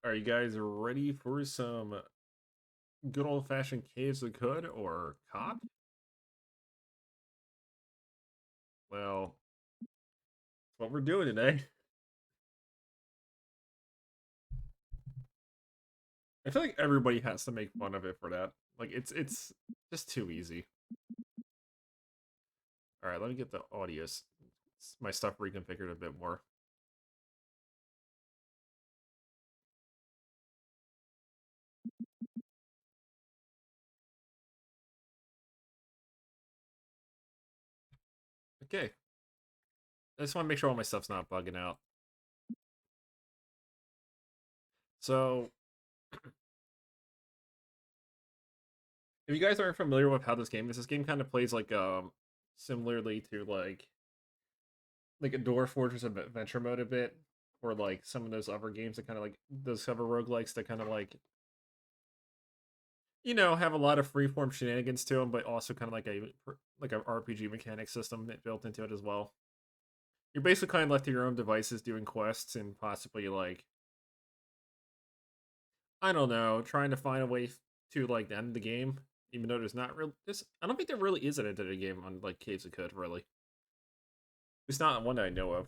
Are you guys ready for some good old fashioned Caves of Good or COD? Well, that's what we're doing today. I feel like everybody has to make fun of it for that. Like it's just too easy. All right, let me get the audio, my stuff reconfigured a bit more. Okay, I just want to make sure all my stuff's not bugging out. So, if you guys aren't familiar with how this game kind of plays like similarly to like a Dwarf Fortress Adventure mode a bit, or like some of those other games that kind of like those cover roguelikes that kind of like have a lot of freeform shenanigans to them, but also kind of like a RPG mechanic system built into it as well. You're basically kind of left to your own devices doing quests and possibly like I don't know, trying to find a way to like end the game. Even though there's not really this, I don't think there really is an end to the game on like Caves of Good, really. It's not one that I know of.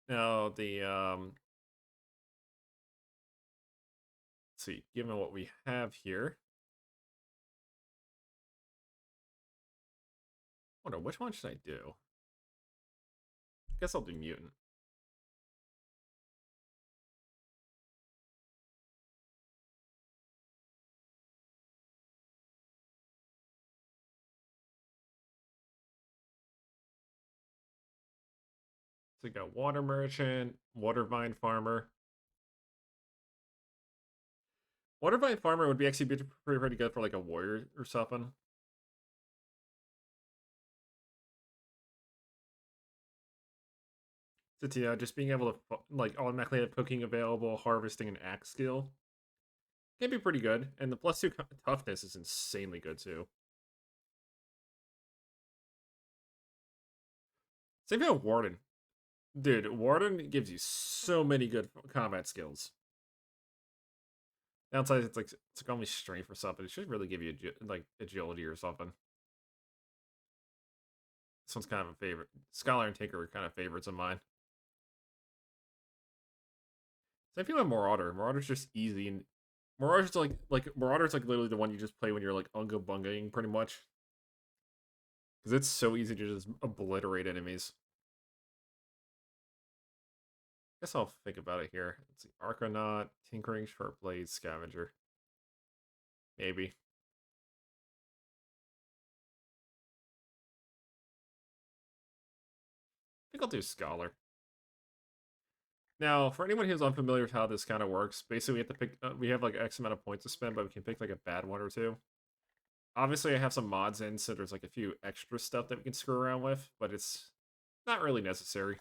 Now the let's see, given what we have here, I wonder which one should I do? I guess I'll do mutant. So we got water merchant, water vine farmer. Water vine farmer would be actually be pretty good for like a warrior or something. So yeah, just being able to like automatically have cooking available, harvesting an axe skill can be pretty good, and the plus two toughness is insanely good too. Same thing with warden, dude. Warden gives you so many good combat skills. Downside, it's like only strength or something. It should really give you like agility or something. This one's kind of a favorite. Scholar and Tinker are kind of favorites of mine. Same thing with Marauder. Marauder's just easy, and Marauder's like literally the one you just play when you're like unga bungaing pretty much, because it's so easy to just obliterate enemies. Guess I'll think about it here. Let's see, Arconaut, Tinkering, Sharp Blade, Scavenger, maybe. I think I'll do Scholar. Now, for anyone who's unfamiliar with how this kind of works, basically we have to pick. We have like X amount of points to spend, but we can pick like a bad one or two. Obviously, I have some mods in, so there's like a few extra stuff that we can screw around with, but it's not really necessary.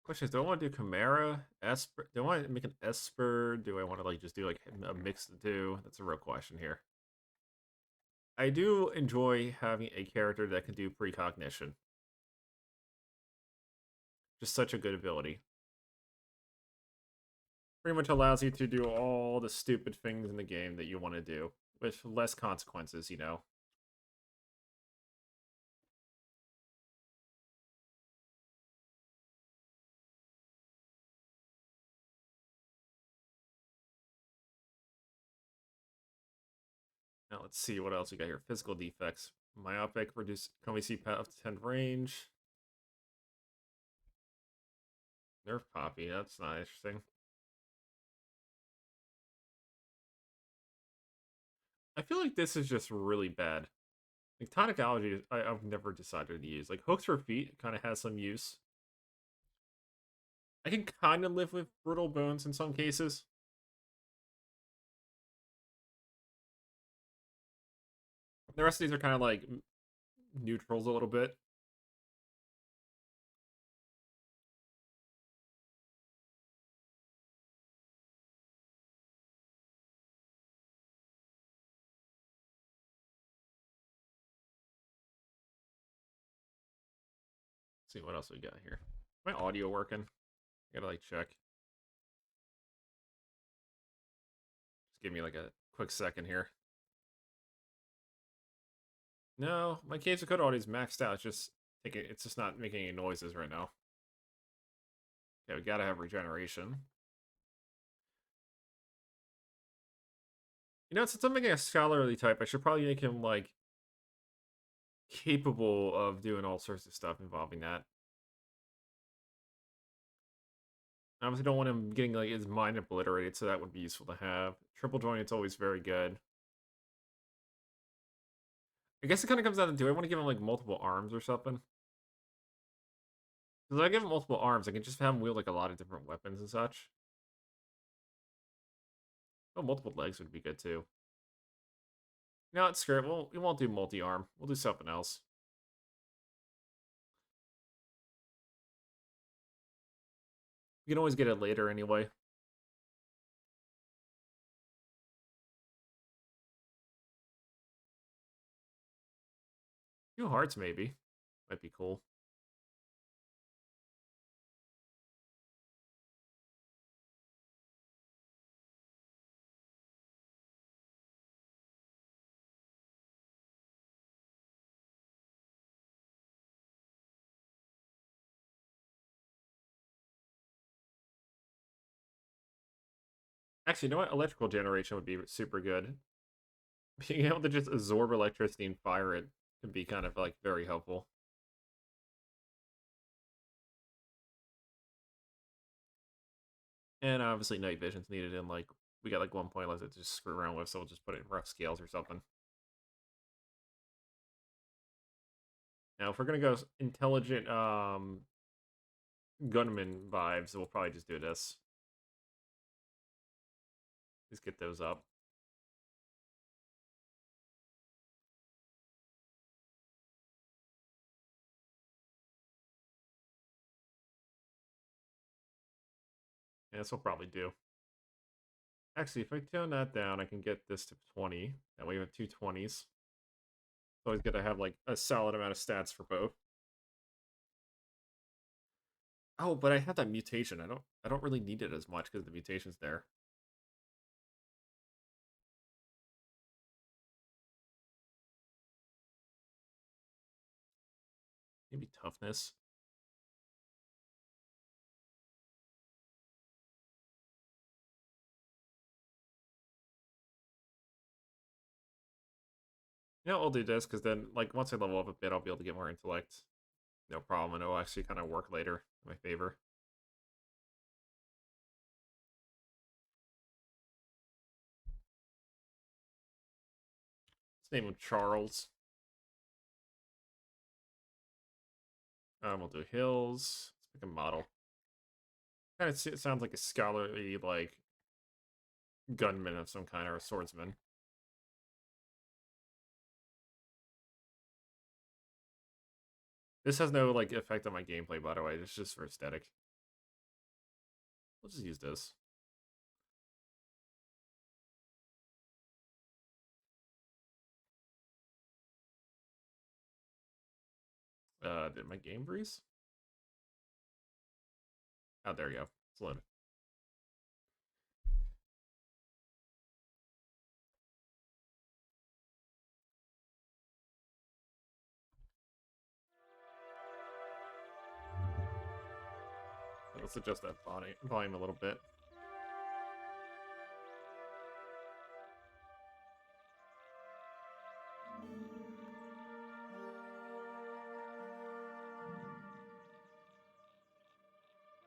Question is, do I want to do Chimera, Esper? Do I want to make an Esper? Do I want to like just do like a mix of the two? That's a real question here. I do enjoy having a character that can do precognition. Just such a good ability. Pretty much allows you to do all the stupid things in the game that you want to do with less consequences. Now let's see what else we got here. Physical defects. Myopic, reduce, can we see up to 10 range? Nerf Poppy, that's not interesting. I feel like this is just really bad. Like tonicology, I've never decided to use. Like hooks for feet kind of has some use. I can kind of live with brittle bones in some cases. The rest of these are kind of like neutrals a little bit. see what else we got here. My audio working? I gotta like check. Just give me like a quick second here. No, my Caves of Code audio is maxed out. It's just not making any noises right now. Okay, we gotta have regeneration. You know, since I'm making a scholarly type, I should probably make him like capable of doing all sorts of stuff involving that. I obviously don't want him getting like his mind obliterated, so that would be useful to have. Triple joint's always very good. I guess it kind of comes down to, do I want to give him like multiple arms or something? Because if I give him multiple arms, I can just have him wield like a lot of different weapons and such. Oh, multiple legs would be good too. No, it's scary. We won't do multi-arm. We'll do something else. You can always get it later anyway. Two hearts, maybe. Might be cool. Actually, you know what? Electrical generation would be super good. Being able to just absorb electricity and fire it can be kind of like very helpful. And obviously night vision's needed in like, we got like 1 point left to just screw around with, so we'll just put it in rough scales or something. Now if we're gonna go intelligent gunman vibes, we'll probably just do this. Just get those up. Yeah, this will probably do. Actually, if I tone that down, I can get this to 20. That way we have two 20s. It's always good to have like a solid amount of stats for both. Oh, but I have that mutation. I don't really need it as much because the mutation's there. Maybe toughness. You know, I'll do this because then, like, once I level up a bit, I'll be able to get more intellect. No problem, and it'll actually kind of work later in my favor. Let's name him Charles. We'll do Hills. Let's make a model. Kind of sounds like a scholarly, like, gunman of some kind or a swordsman. This has no, like, effect on my gameplay, by the way. It's just for aesthetic. We'll just use this. Did my game freeze? Oh, there you go. It's loaded. Let's adjust that volume a little bit.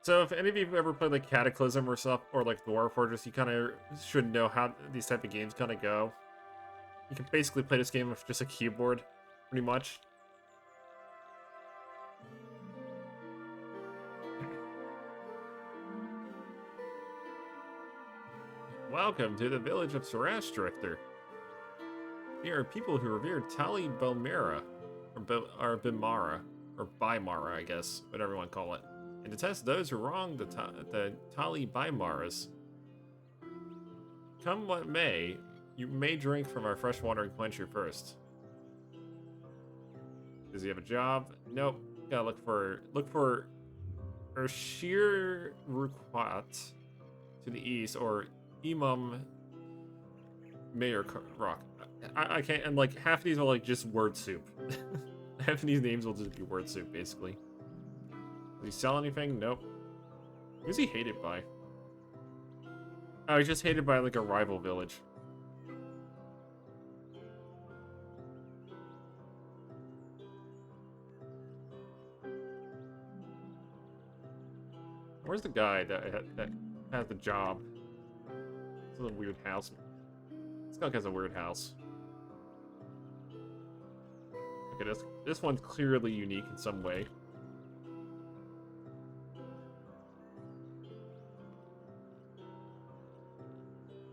So if any of you have ever played like Cataclysm or stuff, or like Dwarf Fortress, you kind of should know how these type of games kind of go. You can basically play this game with just a keyboard, pretty much. Welcome to the village of Sarastrictor. We are people who revere Tali Belmira, or Bimara, or Bimara, I guess, whatever you want to call it, and detest those who wrong the Tali Bimaras. Come what may, you may drink from our freshwater quencher first. Does he have a job? Nope. Gotta look for Urshir Rukwat to the east, or Imam Mayor Rock. I can't, and like half of these are like just word soup. Half of these names will just be word soup, basically. Does he sell anything? Nope. Who's he hated by? Oh, he's just hated by like a rival village. Where's the guy that has the job? It's a weird house. This guy has a weird house. Okay, this one's clearly unique in some way.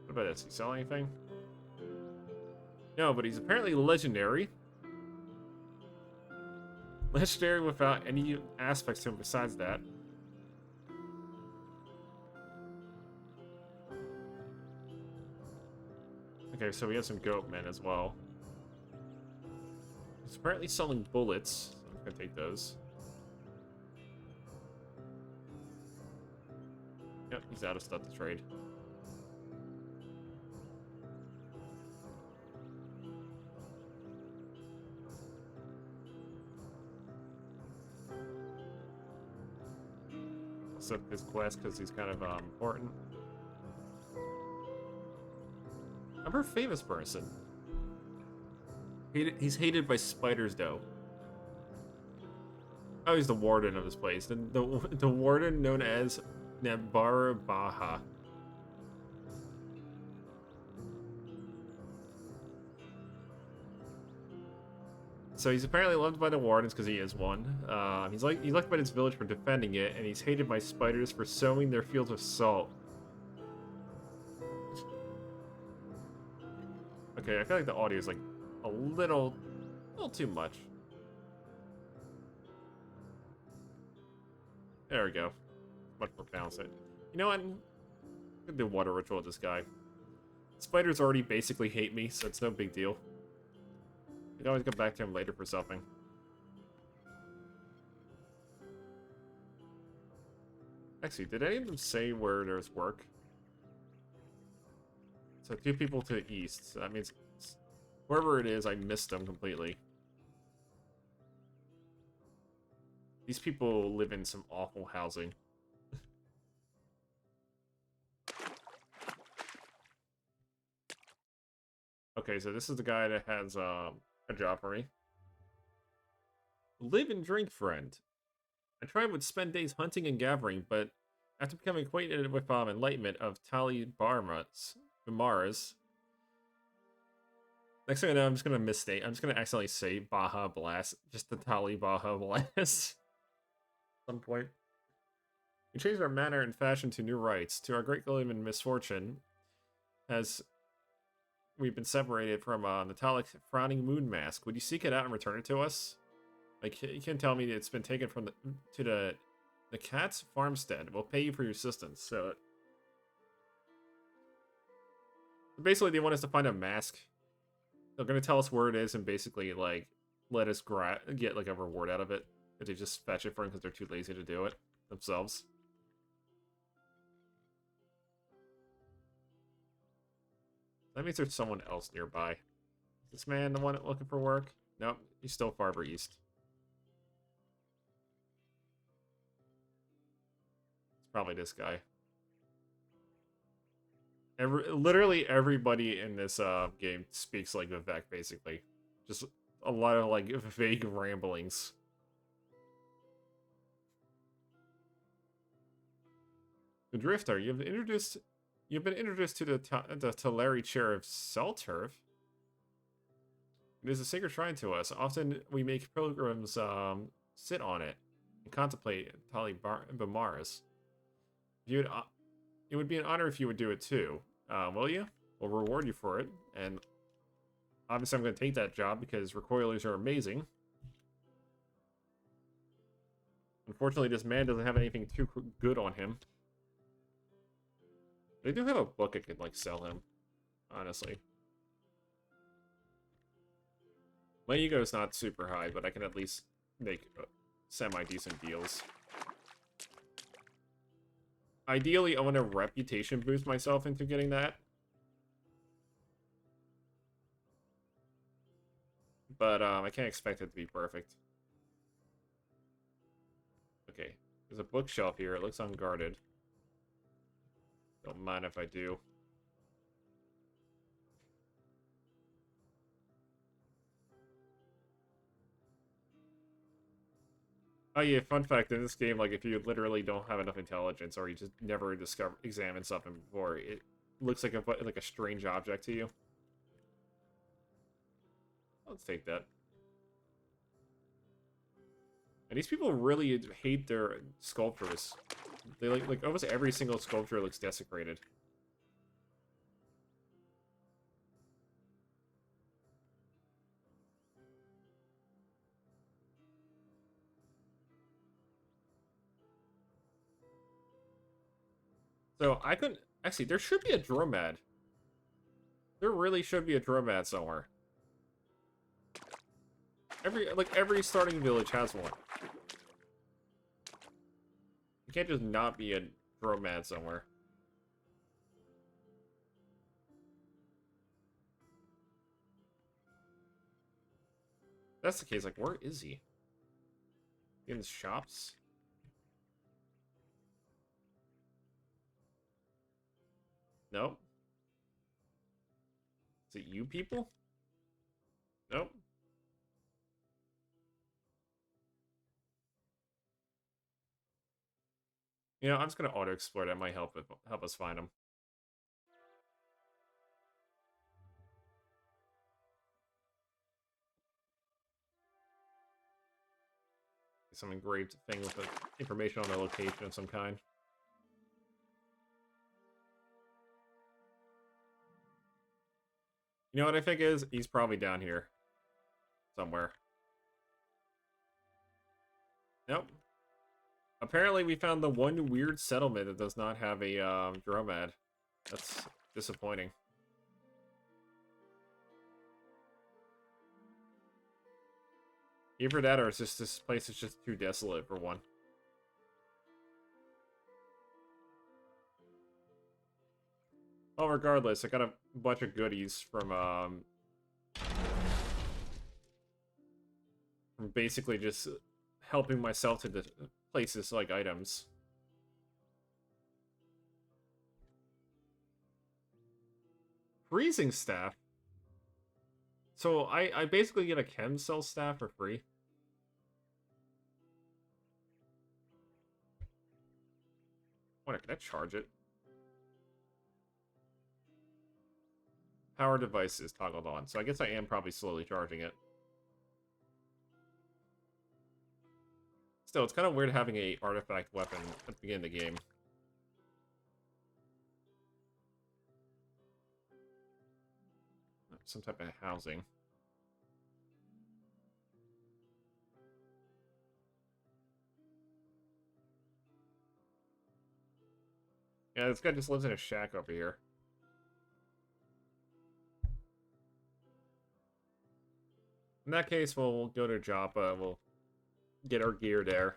What about this? He sell anything? No, but he's apparently legendary. Legendary without any aspects to him besides that. Okay, so we have some goat men as well. He's apparently selling bullets, so I'm gonna take those. Yep, he's out of stuff to trade. Set his quest because he's kind of important. I'm a famous person. He's hated by spiders, though. Oh, he's the warden of this place. The warden known as Nabara Baha. So he's apparently loved by the wardens because he is one. He's liked by his village for defending it, and he's hated by spiders for sowing their fields with salt. Okay, I feel like the audio is like a little too much. There we go. Much more balanced. You know what? I'm gonna do water ritual with this guy. Spiders already basically hate me, so it's no big deal. I can always go back to him later for something. Actually, did any of them say where there's work? So 2 people to the east. So that means wherever it is, I missed them completely. These people live in some awful housing. Okay, so this is the guy that has a job for me. Live and drink, friend. I tried would spend days hunting and gathering, but after becoming acquainted with enlightenment of Tali Bamaras, next thing I know, I'm just gonna misstate. I'm just gonna accidentally say Baja Blast, just the Tali Baja Blast. At some point. We changed our manner and fashion to new rights. To our great gloom and misfortune, as we've been separated from Natalic frowning moon mask. Would you seek it out and return it to us? Like, you can tell me it's been taken from the cat's farmstead. We'll pay you for your assistance. So basically, they want us to find a mask. They're gonna tell us where it is and basically like let us get like a reward out of it. If they just fetch it for them because they're too lazy to do it themselves. That means there's someone else nearby. Is this man the one looking for work? Nope, he's still farther east. It's probably this guy. Literally everybody in this game speaks like Vivek, basically. Just a lot of like vague ramblings. The Drifter, you've been introduced to the Teleri chair of Selturf. It is a sacred shrine to us. Often we make pilgrims sit on it and contemplate Tali Bamaras. It would be an honor if you would do it too. Will you? We'll reward you for it. And obviously I'm going to take that job because recoilers are amazing. Unfortunately, this man doesn't have anything too good on him. They do have a book I could, like, sell him. Honestly. My ego is not super high, but I can at least make semi-decent deals. Ideally, I want to reputation boost myself into getting that. But I can't expect it to be perfect. Okay, there's a bookshelf here. It looks unguarded. Don't mind if I do. Oh yeah, fun fact, in this game, like, if you literally don't have enough intelligence, or you just never examine something before, it looks like a strange object to you. Let's take that. And these people really hate their sculptures. They like almost every single sculpture looks desecrated. So I couldn't actually. There should be a dromad. There really should be a dromad somewhere. Every starting village has one. You can't just not be a dromad somewhere. If that's the case, like, where is he? In the shops? Nope. Is it you people? Nope. You know, I'm just gonna auto-explore. That might help us find him. Some engraved thing with information on the location of some kind. You know what I think is? He's probably down here. Somewhere. Nope. Apparently we found the one weird settlement that does not have a dromad. That's disappointing. Either that or it's just this place is just too desolate for one. Well, regardless, I got a bunch of goodies from basically just helping myself to the places like items. Freezing staff. So I basically get a chem cell staff for free. What, can I charge it? Power devices toggled on. So I guess I am probably slowly charging it. Still, it's kind of weird having a artifact weapon at the beginning of the game. Some type of housing. Yeah, this guy just lives in a shack over here. In that case, we'll go to Joppa. We'll get our gear there.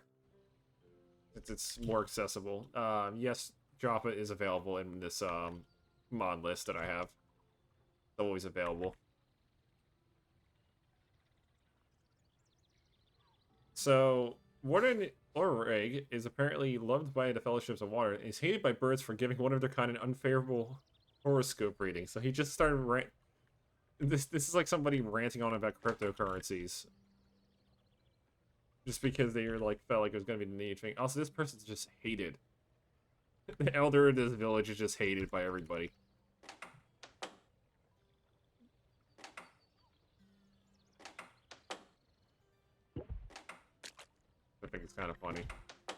It's more accessible. Yes, Joppa is available in this mod list that I have. It's always available. So, Warden Oreg is apparently loved by the Fellowships of Water and is hated by birds for giving one of their kind an unfavorable horoscope reading. So he just started This is like somebody ranting on about cryptocurrencies. Just because they were like felt like it was gonna be the neat thing. Also, this person's just hated. The elder of this village is just hated by everybody. I think it's kind of funny. Let's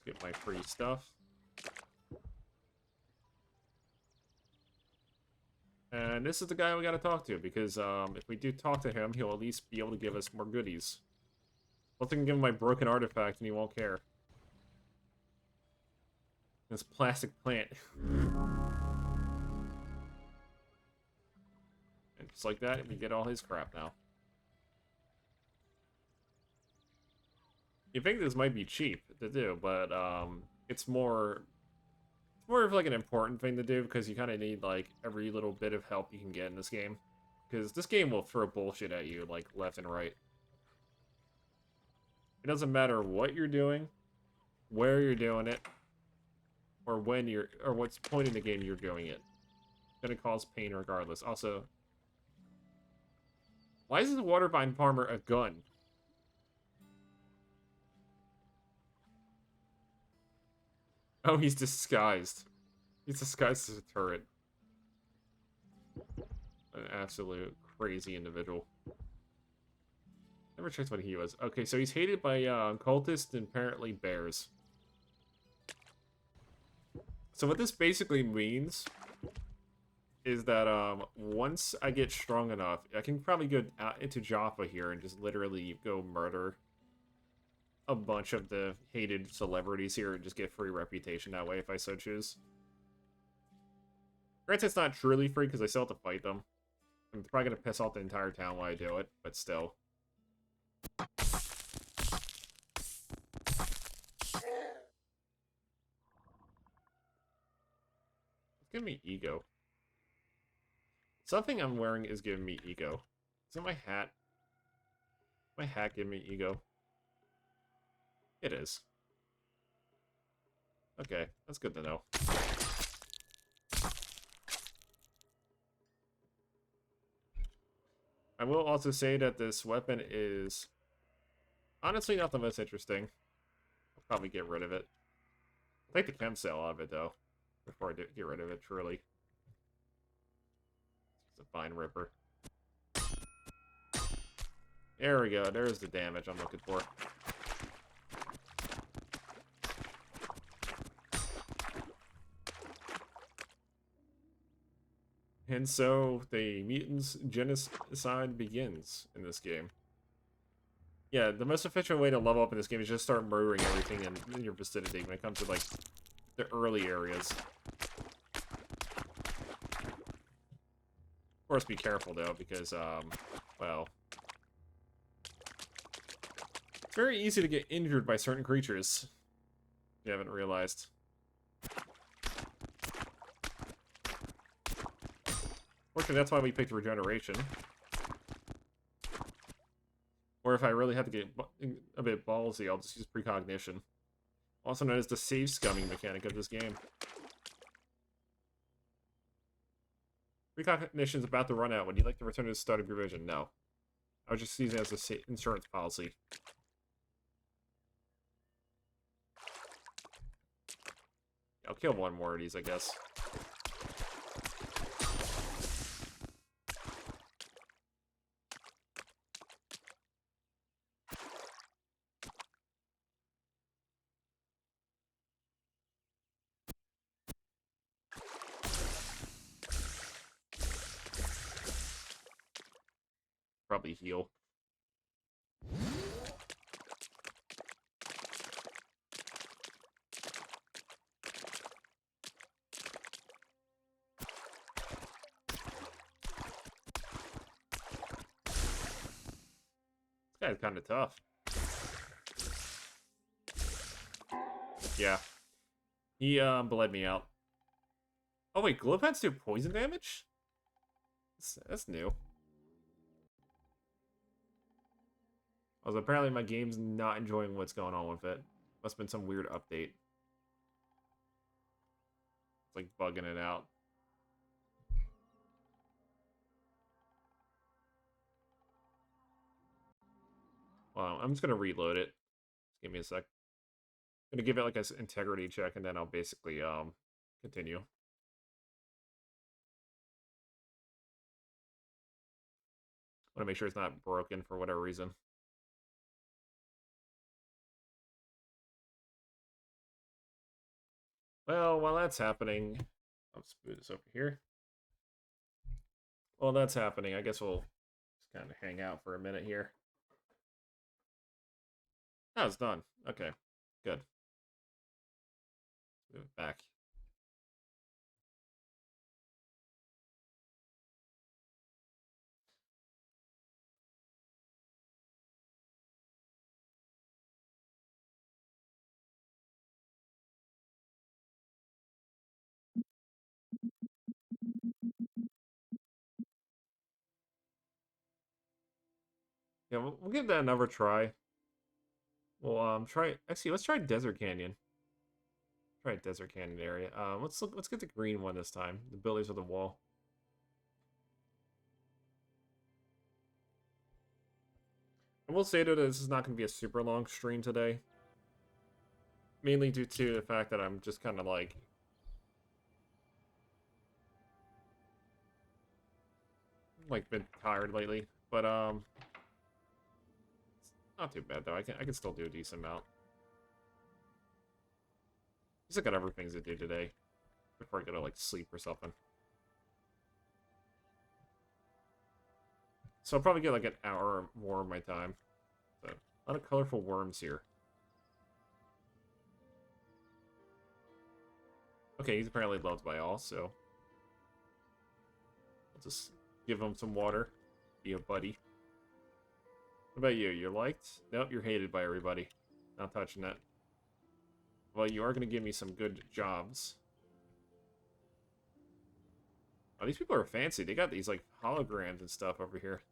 get my free stuff. And this is the guy we gotta talk to, because if we do talk to him, he'll at least be able to give us more goodies. I'll give him my broken artifact and he won't care. This plastic plant. And just like that, we get all his crap now. You think this might be cheap to do, but it's more of like an important thing to do because you kind of need like every little bit of help you can get in this game. Because this game will throw bullshit at you like left and right. It doesn't matter what you're doing, where you're doing it, or when you're or what's point in the game you're doing it. It's gonna cause pain regardless. Also, why is the Watervine Farmer a gun? Oh, he's disguised. He's disguised as a turret. An absolute crazy individual. Never checked what he was. Okay, so he's hated by cultists and apparently bears. So what this basically means is that once I get strong enough, I can probably go out into Jaffa here and just literally go murder a bunch of the hated celebrities here and just get free reputation that way if I so choose. Granted, it's not truly free because I still have to fight them. I'm probably going to piss off the entire town while I do it, but still. It's giving me ego. Something I'm wearing is giving me ego. Is it my hat? My hat giving me ego? It is. Okay, that's good to know. I will also say that this weapon is honestly not the most interesting. I'll probably get rid of it. I'll take the chem cell out of it, though, before I get rid of it, truly. It's a fine ripper. There we go. There's the damage I'm looking for. And so the mutants' genocide begins in this game. Yeah, the most efficient way to level up in this game is just start murdering everything in your vicinity when it comes to, like, the early areas. Of course, be careful, though, because, well... it's very easy to get injured by certain creatures, if you haven't realized. Fortunately, that's why we picked regeneration. Or if I really have to get a bit ballsy, I'll just use precognition. Also known as the save scumming mechanic of this game. Precognition's about to run out. Would you like to return to the start of your vision? No. I was just using it as an insurance policy. I'll kill one more of these, I guess. Probably heal. This guy's kind of tough. Yeah. He, bled me out. Oh, wait, glow pads do poison damage? That's new. Also, apparently my game's not enjoying what's going on with it. Must have been some weird update. It's like bugging it out. Well, I'm just gonna reload it. Just give me a sec. I'm gonna give it like an integrity check, and then I'll basically continue. I want to make sure it's not broken for whatever reason. Well, while that's happening, I'll just move this over here. While that's happening, I guess we'll just kind of hang out for a minute here. Oh, it's done. Okay, good. Move it back. Yeah, we'll give that another try. Well, try actually. Let's try Desert Canyon. Try Desert Canyon area. Let's look. Let's get the green one this time. The buildings of the wall. I will say though that this is not going to be a super long stream today. Mainly due to the fact that I'm just kind of like been tired lately. But not too bad though. I can still do a decent amount. Just got other things to do today before I go to like sleep or something. So I'll probably get like an hour more of my time. So a lot of colorful worms here. Okay, he's apparently loved by all, so I'll just give him some water. Be a buddy. What about you? You're liked? Nope, you're hated by everybody. Not touching that. Well, you are going to give me some good jobs. Oh, these people are fancy. They got these, like, holograms and stuff over here.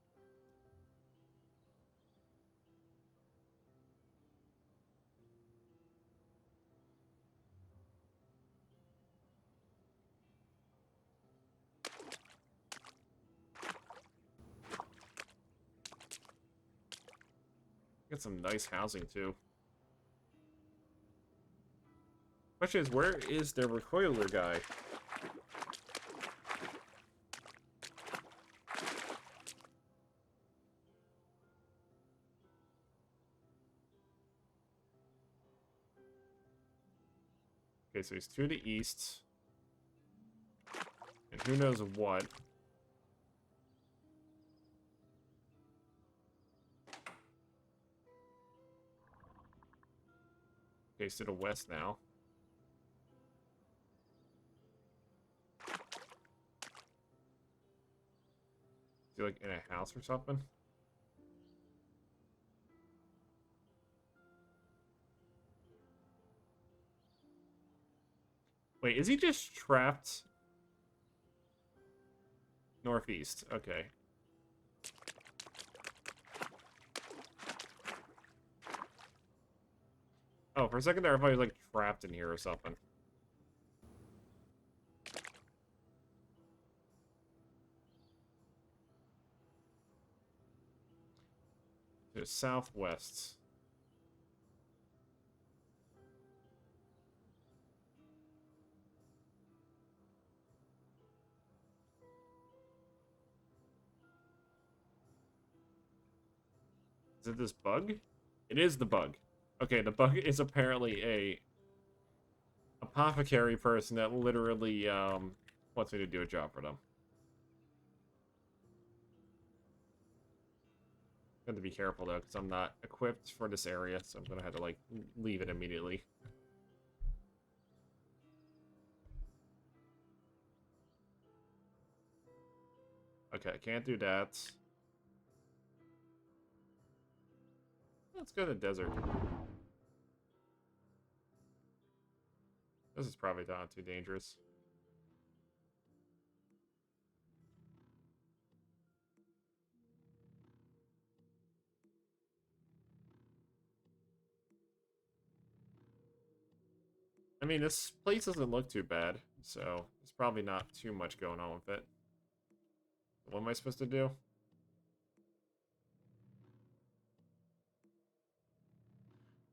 Got some nice housing, too. Question is, where is the recoiler guy? Okay, so he's to the east. And who knows what. Okay, he's to the west now. Is he, like, in a house or something? Wait, is he just trapped northeast? Okay. Oh, for a second there, I thought he was, like, trapped in here or something. To the southwest. Is it this bug? It is the bug. Okay, the bug is apparently a apothecary person that literally wants me to do a job for them. Got to be careful though, because I'm not equipped for this area, so I'm gonna have to like leave it immediately. Okay, can't do that. Let's go to the desert. This is probably not too dangerous. I mean, this place doesn't look too bad, so there's probably not too much going on with it. What am I supposed to do?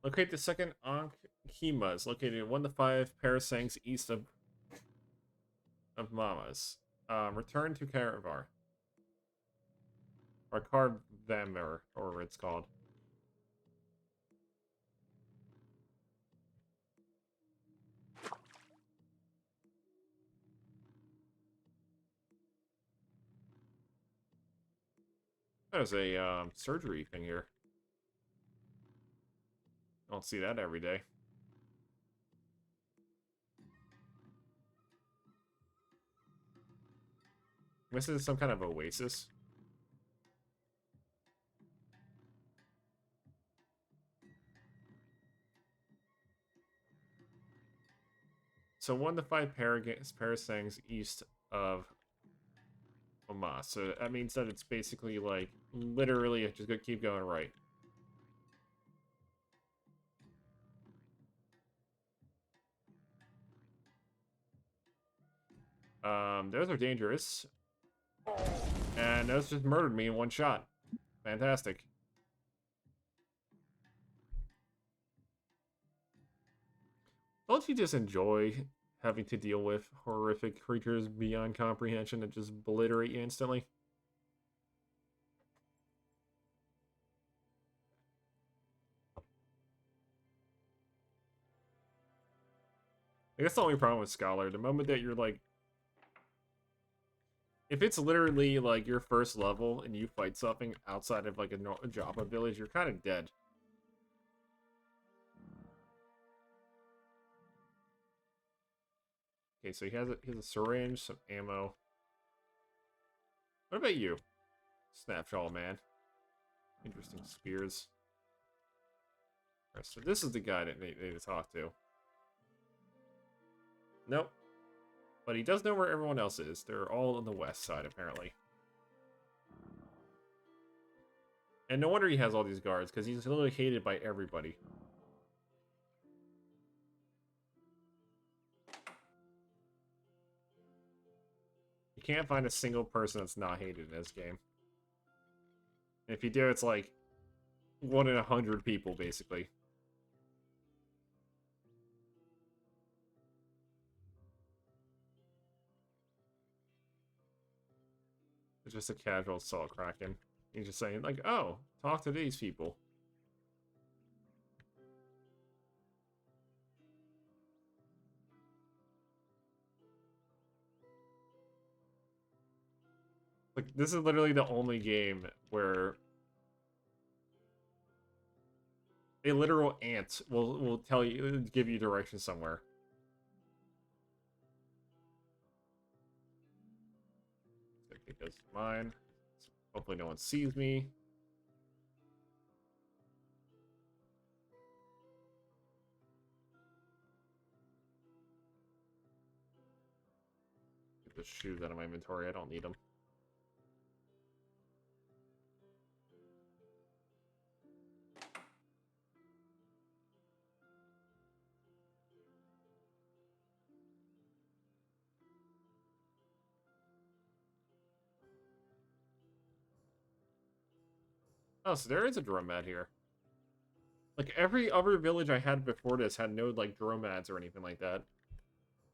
Locate the second Ankh-Himas, located 1 to 5 parasangs east of Mamas. Return to Karavar. Or Cardvamir, or it's called. There's a surgery thing here. I don't see that every day. This is some kind of oasis. So 1 to 5 parasangs east of So that means that it's basically like literally just gonna keep going right. Those are dangerous. And those just murdered me in one shot. Fantastic. Don't you just enjoy having to deal with horrific creatures beyond comprehension that just obliterate you instantly? I guess the only problem with Scholar, the moment that you're like, if it's literally like your first level and you fight something outside of like a Java village, you're kind of dead. Okay, so he has a syringe, some ammo. What about you? Snapshot man. Interesting spears. Alright, so this is the guy that they need to talk to. Nope. But he does know where everyone else is. They're all on the west side, apparently. And no wonder he has all these guards, because he's literally hated by everybody. You can't find a single person that's not hated in this game. And if you do, it's like 1 in 100 people, basically. It's just a casual assault Kraken. He's just saying, like, oh, talk to these people. Like, this is literally the only game where a literal ant will tell you, give you direction somewhere. Because mine. Hopefully no one sees me. Get the shoes out of my inventory. I don't need them. Oh, so there is a drum mat here. Like, every other village I had before this had no, like, drum mats or anything like that.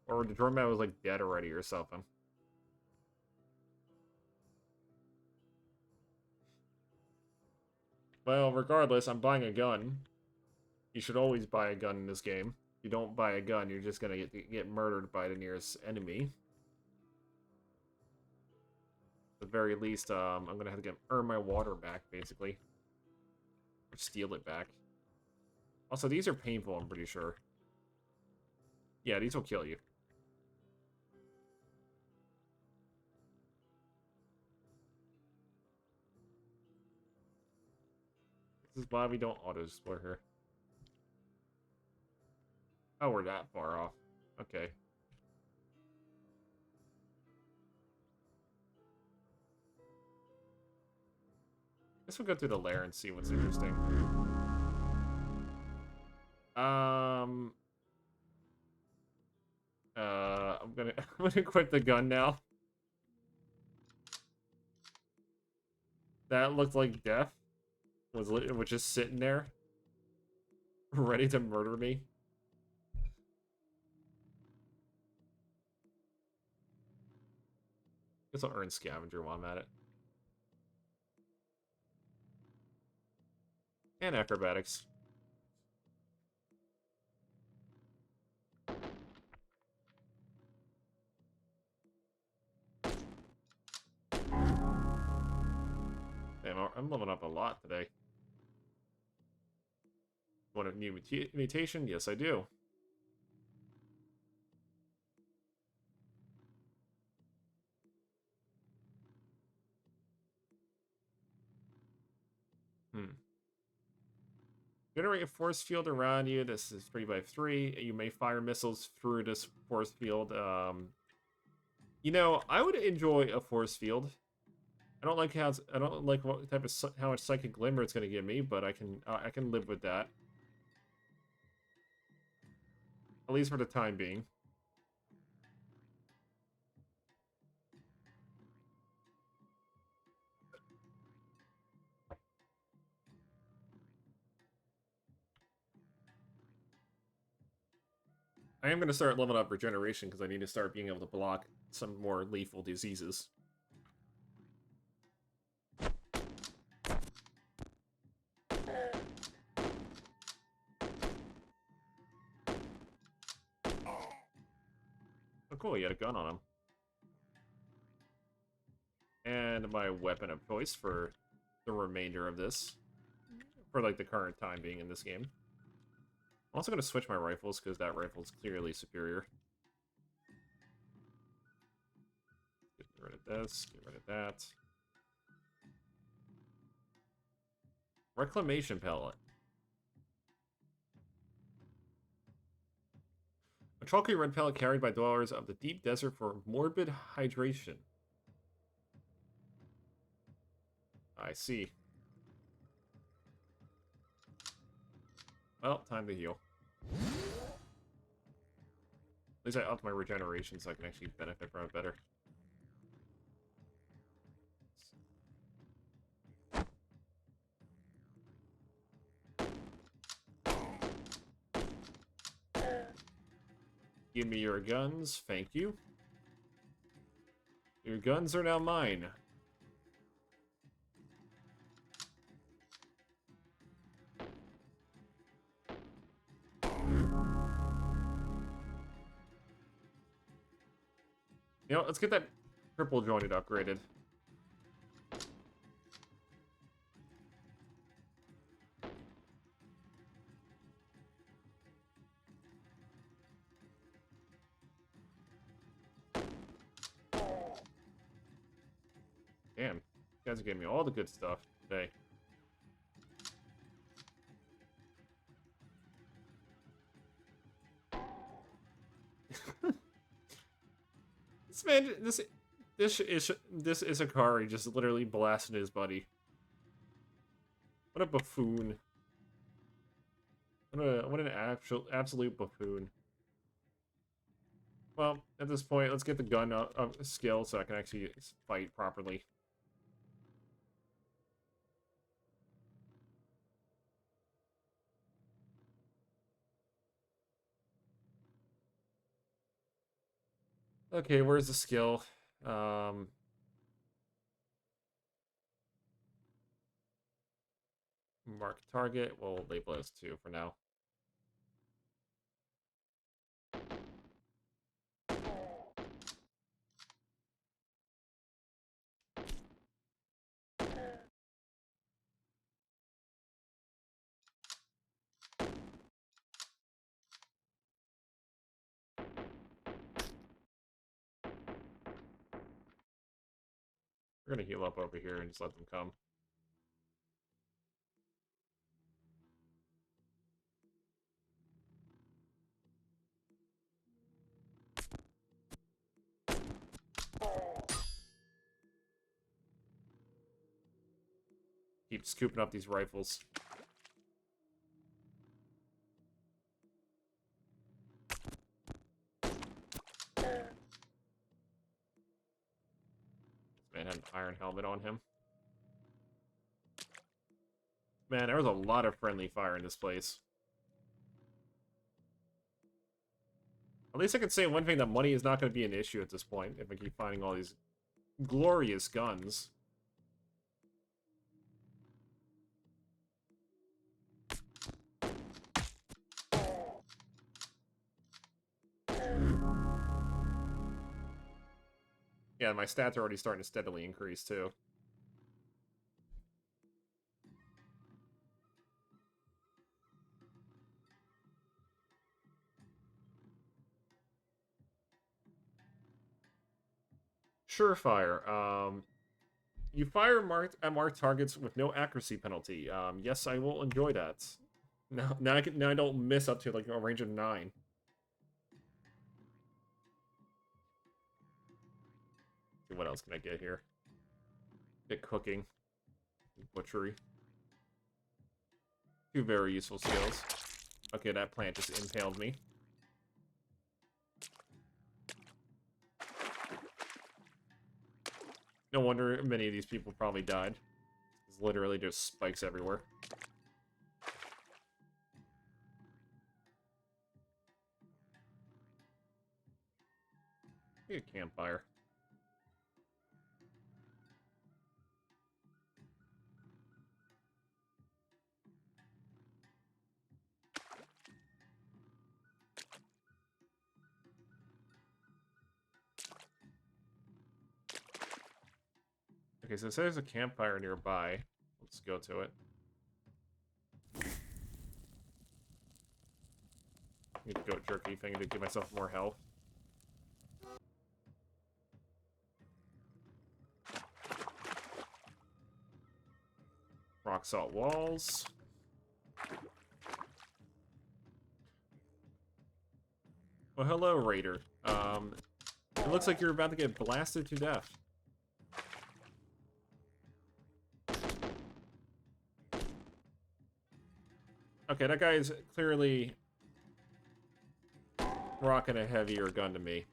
Or the drum mat was, like, dead already or something. Well, regardless, I'm buying a gun. You should always buy a gun in this game. If you don't buy a gun, you're just gonna get murdered by the nearest enemy. At the very least, I'm gonna have to earn my water back, basically. Or steal it back. Also, these are painful, I'm pretty sure. Yeah, these will kill you. This is why we don't auto-explore here. Oh, we're that far off. Okay. Guess we'll go through the lair and see what's interesting. I'm gonna I'm gonna quit the gun now. That looked like death was just sitting there, ready to murder me. Guess I'll earn scavenger while I'm at it. And acrobatics. Damn, I'm leveling up a lot today. Want a new mutation? Yes, I do. Generate a force field around you. This is 3x3. You may fire missiles through this force field. You know, I would enjoy a force field. I don't like what type of how much psychic glimmer it's gonna give me, but I can live with that. At least for the time being. I am going to start leveling up regeneration because I need to start being able to block some more lethal diseases. Oh, cool, he had a gun on him. And my weapon of choice for the remainder of this. For, like, the current time being in this game. I'm also going to switch my rifles because that rifle is clearly superior. Get rid of this, get rid of that. Reclamation pellet. A chalky red pellet carried by dwellers of the deep desert for morbid hydration. I see. Well, time to heal. At least I upped my regeneration so I can actually benefit from it better. Give me your guns, thank you. Your guns are now mine. You know, let's get that triple jointed upgraded. Damn, you guys are giving me all the good stuff today. This man, this is Akari just literally blasting his buddy. What a buffoon! What an absolute buffoon. Well, at this point, let's get the gun skill so I can actually fight properly. Okay, where's the skill? Mark target. We'll label it as 2 for now. We're gonna heal up over here and just let them come. Keep scooping up these rifles. This man had an iron helmet on him. Man, there was a lot of friendly fire in this place. At least I can say one thing, that money is not going to be an issue at this point if I keep finding all these glorious guns. Yeah, my stats are already starting to steadily increase, too. Surefire. You fire at marked targets with no accuracy penalty. Yes, I will enjoy that. Now I don't miss up to like a range of 9. What else can I get here? Get cooking. Butchery. Two very useful skills. Okay, that plant just impaled me. No wonder many of these people probably died. There's literally just spikes everywhere. Maybe a campfire. Okay, so it says there's a campfire nearby. Let's go to it. Need a goat jerky thing to give myself more health. Rock salt walls. Well, hello, Raider. It looks like you're about to get blasted to death. Okay, that guy is clearly rocking a heavier gun to me.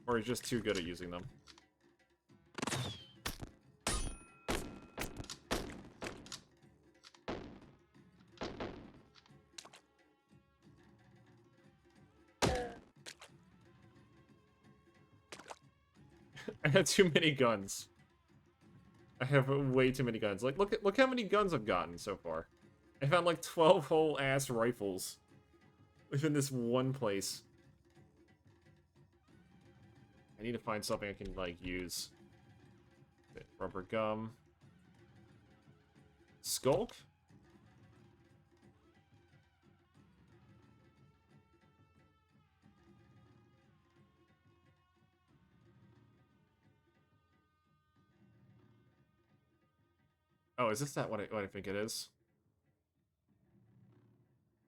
Or he's just too good at using them. I had too many guns. I have way too many guns. Like, look how many guns I've gotten so far. I found like 12 whole ass rifles within this one place. I need to find something I can like use. Rubber gum. Skulk? Oh, is this what I think it is?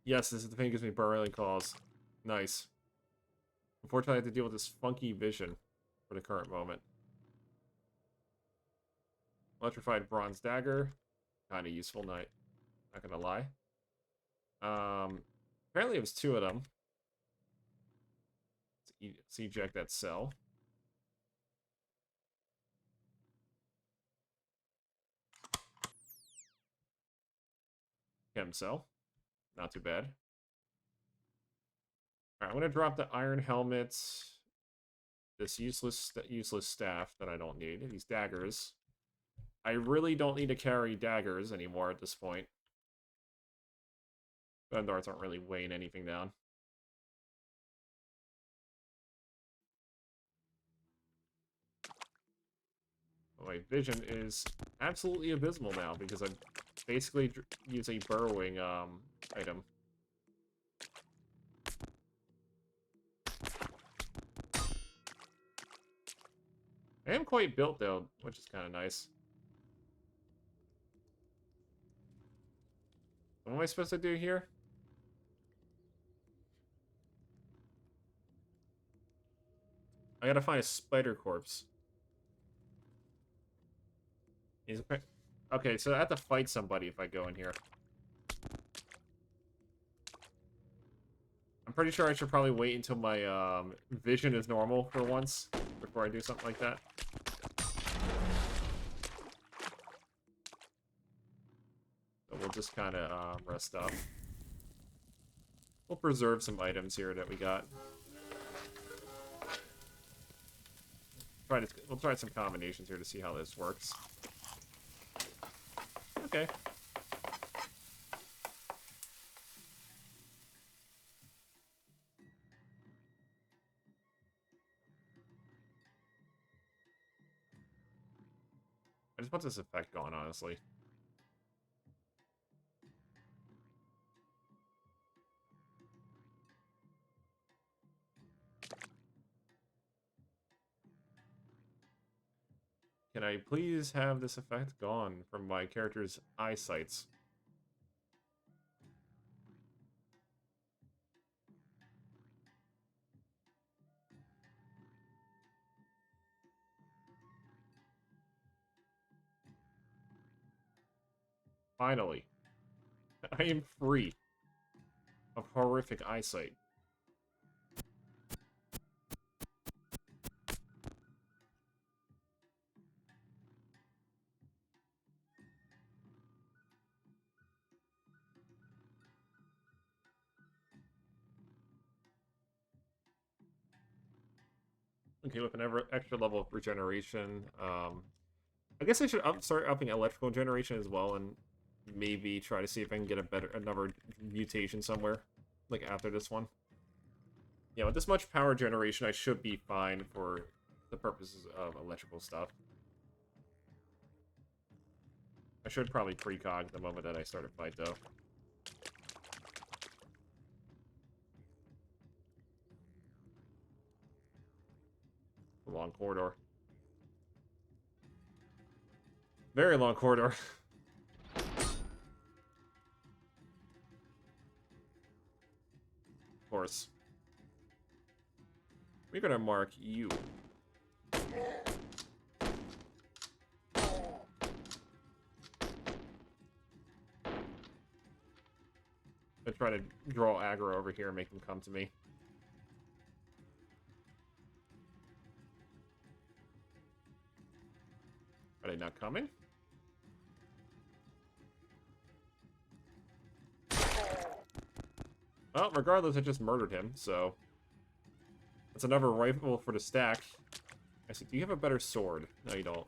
Yes, this is the thing that gives me burrowing claws. Nice. Unfortunately, I have to deal with this funky vision for the current moment. Electrified bronze dagger. Kind of useful, not gonna lie. Apparently it was two of them. Let's eject that cell. Chem cell. Not too bad. Alright, I'm gonna drop the iron helmet. This useless staff that I don't need. These daggers. I really don't need to carry daggers anymore at this point. Gun darts aren't really weighing anything down. My vision is absolutely abysmal now because I basically use a burrowing item. I am quite built though, which is kind of nice. What am I supposed to do here? I gotta find a spider corpse. Okay, so I have to fight somebody if I go in here. I'm pretty sure I should probably wait until my vision is normal for once before I do something like that. So we'll just kind of rest up. We'll preserve some items here that we got. We'll try some combinations here to see how this works. Okay. I just want this effect going, honestly. Can I please have this effect gone from my character's eyesights? Finally. I am free of horrific eyesight. Okay, with an extra level of regeneration, I guess I should start upping electrical generation as well, and maybe try to see if I can get another mutation somewhere, like after this one. Yeah, with this much power generation, I should be fine for the purposes of electrical stuff. I should probably precog the moment that I start a fight, though. A long corridor. Very long corridor. Of course. We're gonna mark you. I try to draw aggro over here and make them come to me. Are they not coming? Well, regardless, I just murdered him, so... That's another rifle for the stack. I see. Do you have a better sword? No, you don't.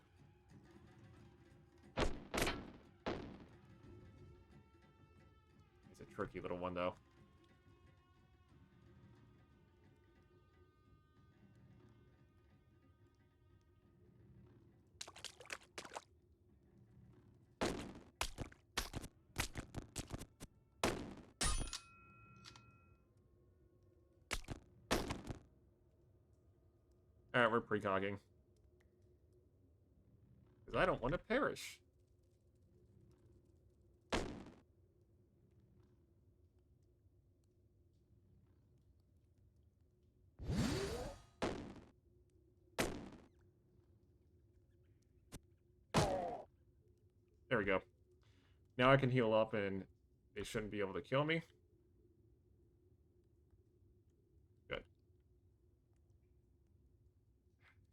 He's a tricky little one, though. Alright, we're precogging. Because I don't want to perish. There we go. Now I can heal up and they shouldn't be able to kill me. Good.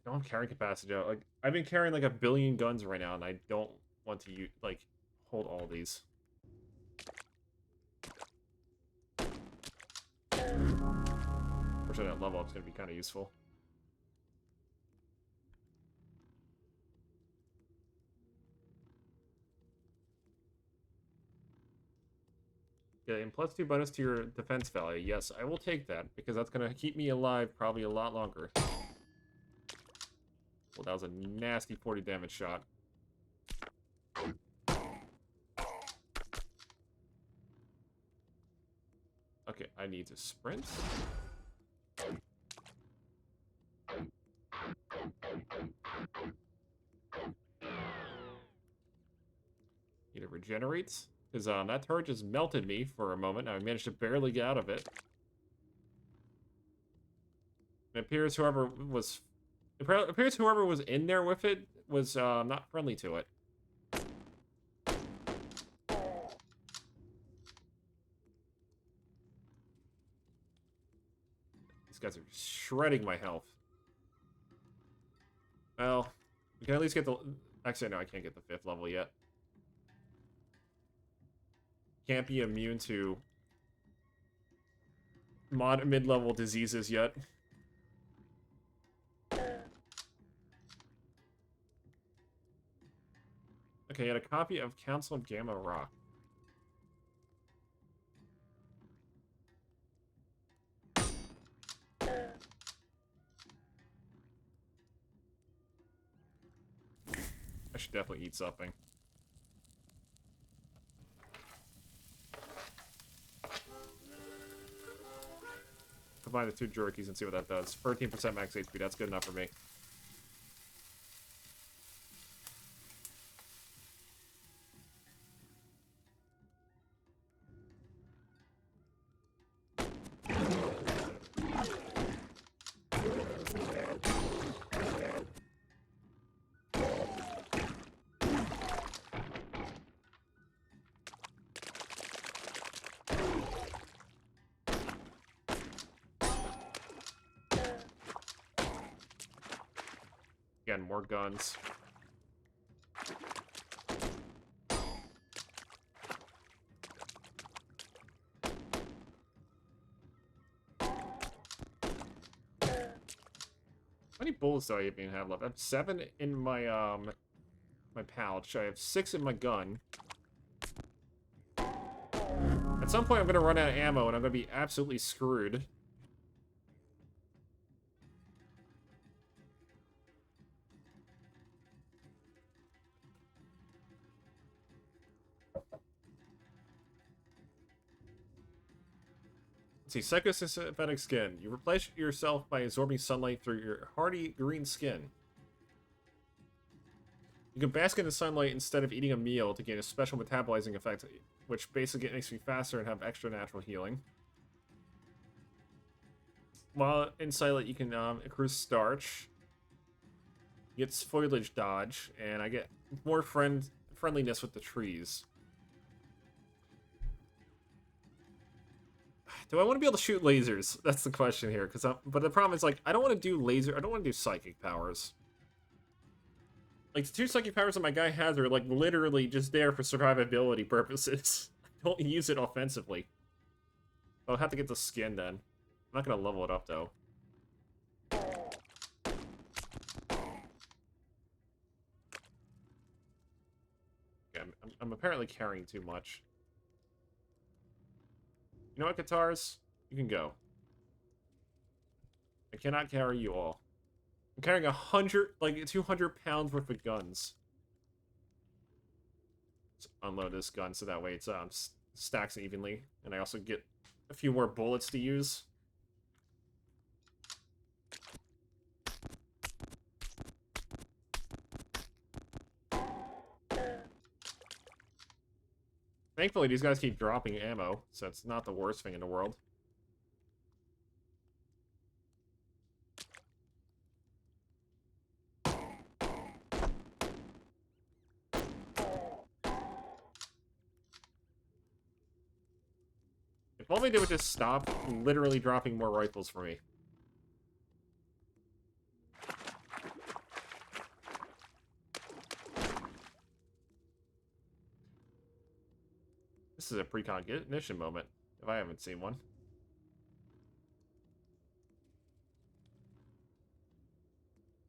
I don't have carrying capacity though. Like, I've been carrying like 1 billion guns right now and I don't want to like hold all these. Fortunately, that level up's gonna be kind of useful. Okay, and +2 bonus to your defense value. Yes, I will take that, because that's going to keep me alive probably a lot longer. Well, that was a nasty 40 damage shot. Okay, I need to sprint. Need to regenerate. Because that turret just melted me for a moment. I managed to barely get out of it. It appears whoever was in there with it was not friendly to it. These guys are shredding my health. Well, we can at least get the... Actually, no, I can't get the 5th level yet. Can't be immune to mid-level diseases yet. Okay, I had a copy of Council of Gamma Rock. I should definitely eat something. Combine the 2 jerkies and see what that does. 13% max HP, that's good enough for me. Again, more guns. How many bullets do I even have left? I have 7 in my my pouch. I have 6 in my gun. At some point, I'm gonna run out of ammo, and I'm gonna be absolutely screwed. Let's see, psychosynthetic skin. You replace yourself by absorbing sunlight through your hardy green skin. You can bask in the sunlight instead of eating a meal to gain a special metabolizing effect, which basically makes you faster and have extra natural healing. While in sunlight, you can accrue starch. You get foliage dodge, and I get more friendliness with the trees. Do I want to be able to shoot lasers? That's the question here. But the problem is, like, I don't want to do laser. I don't want to do psychic powers. Like, the 2 psychic powers that my guy has are, like, literally just there for survivability purposes. I don't use it offensively. I'll have to get the skin, then. I'm not going to level it up, though. Yeah, I'm apparently carrying too much. You know what, guitars? You can go. I cannot carry you all. I'm carrying 200 pounds worth of guns. Let's unload this gun so that way it's stacks evenly, and I also get a few more bullets to use. Thankfully, these guys keep dropping ammo, so it's not the worst thing in the world. If only they would just stop literally dropping more rifles for me. This is a precognition moment, if I haven't seen one.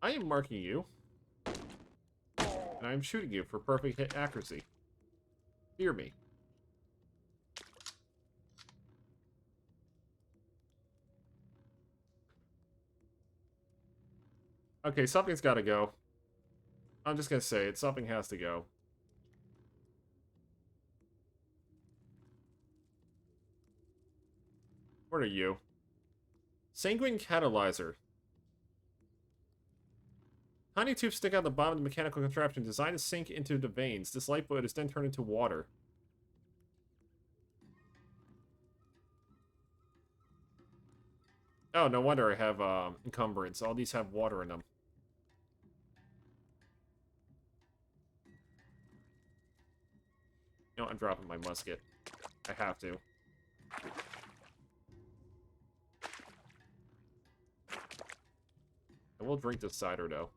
I am marking you, and I am shooting you for perfect hit accuracy. Fear me. Okay, something's gotta go. I'm just gonna say it. Something has to go. What are you? Sanguine Catalyzer. Tiny tubes stick out the bottom of the mechanical contraption designed to sink into the veins. This lifeblood is then turned into water. Oh, no wonder I have encumbrance. All these have water in them. You know, I'm dropping my musket. I have to. I will drink this cider, though.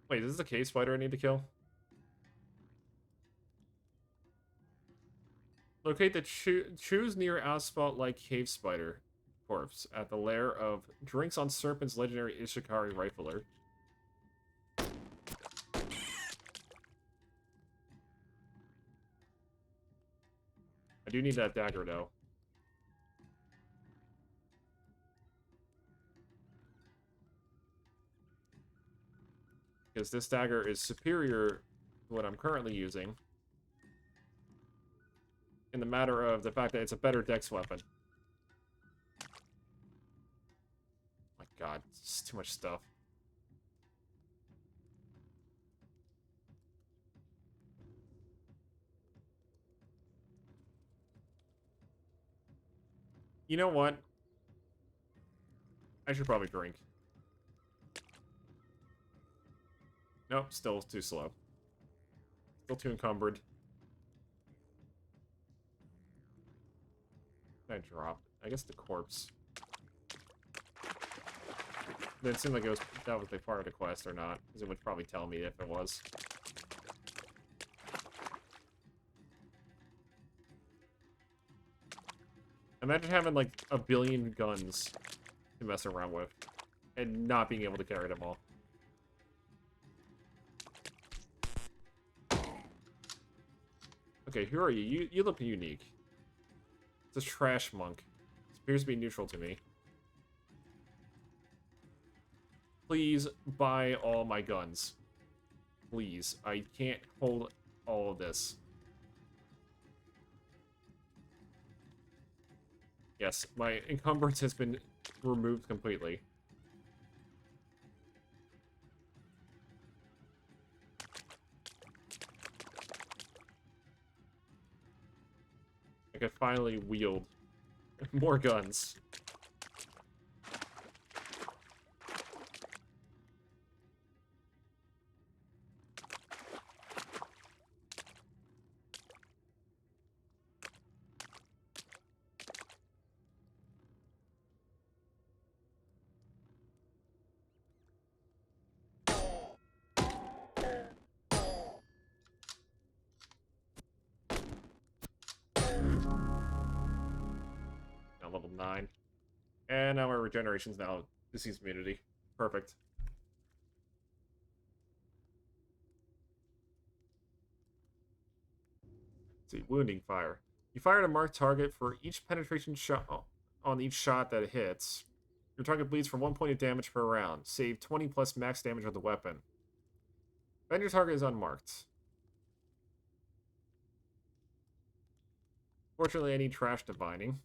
Wait, is this a cave spider I need to kill? Locate the choose near asphalt-like cave spider corpse at the lair of Drinks on Serpent's legendary Ishikari rifler. I do need that dagger, though. Because this dagger is superior to what I'm currently using. In the matter of the fact that it's a better dex weapon. My god, it's too much stuff. You know what? I should probably drink. Nope, still too slow. Still too encumbered. I dropped. I guess the corpse. It seemed like that was part of the quest or not, because it would probably tell me if it was. Imagine having like a billion guns to mess around with, and not being able to carry them all. Okay, who are you? You look unique. It's a trash monk. It appears to be neutral to me. Please buy all my guns. Please. I can't hold all of this. Yes, my encumbrance has been removed completely. I can finally wield more guns. Now level 9. And now my regeneration's now disease immunity. Perfect. Let's see, wounding fire. You fire at a marked target for each penetration shot on each shot that hits. Your target bleeds for 1 point of damage per round. Save 20 plus max damage with the weapon. Then your target is unmarked. Fortunately, I need trash divining.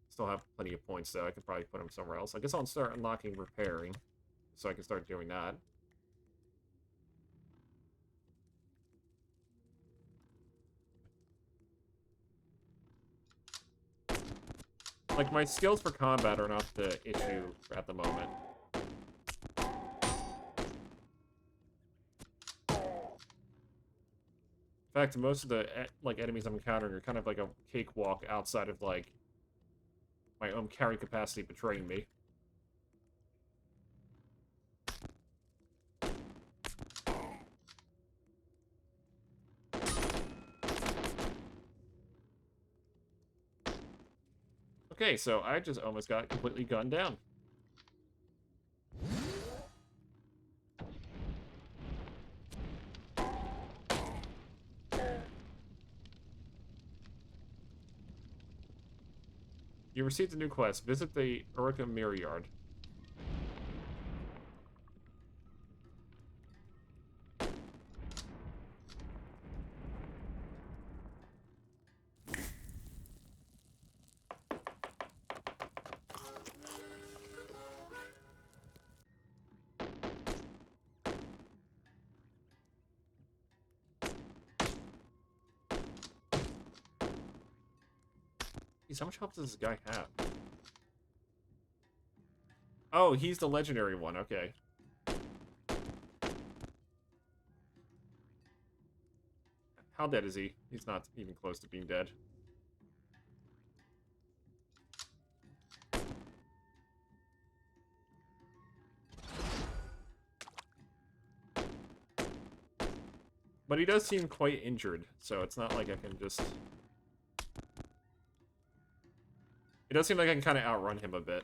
Still have plenty of points, though. I could probably put them somewhere else. I guess I'll start unlocking repairing, so I can start doing that. Like, my skills for combat are not the issue at the moment. In fact, most of the like enemies I'm encountering are kind of like a cakewalk outside of like my own carry capacity betraying me. Okay, so I just almost got completely gunned down. You received a new quest. Visit the Urika Mirror Yard. Jeez, how much health does this guy have? Oh, he's the legendary one. Okay. How dead is he? He's not even close to being dead. But he does seem quite injured, so it's not like I can just... It does seem like I can kind of outrun him a bit.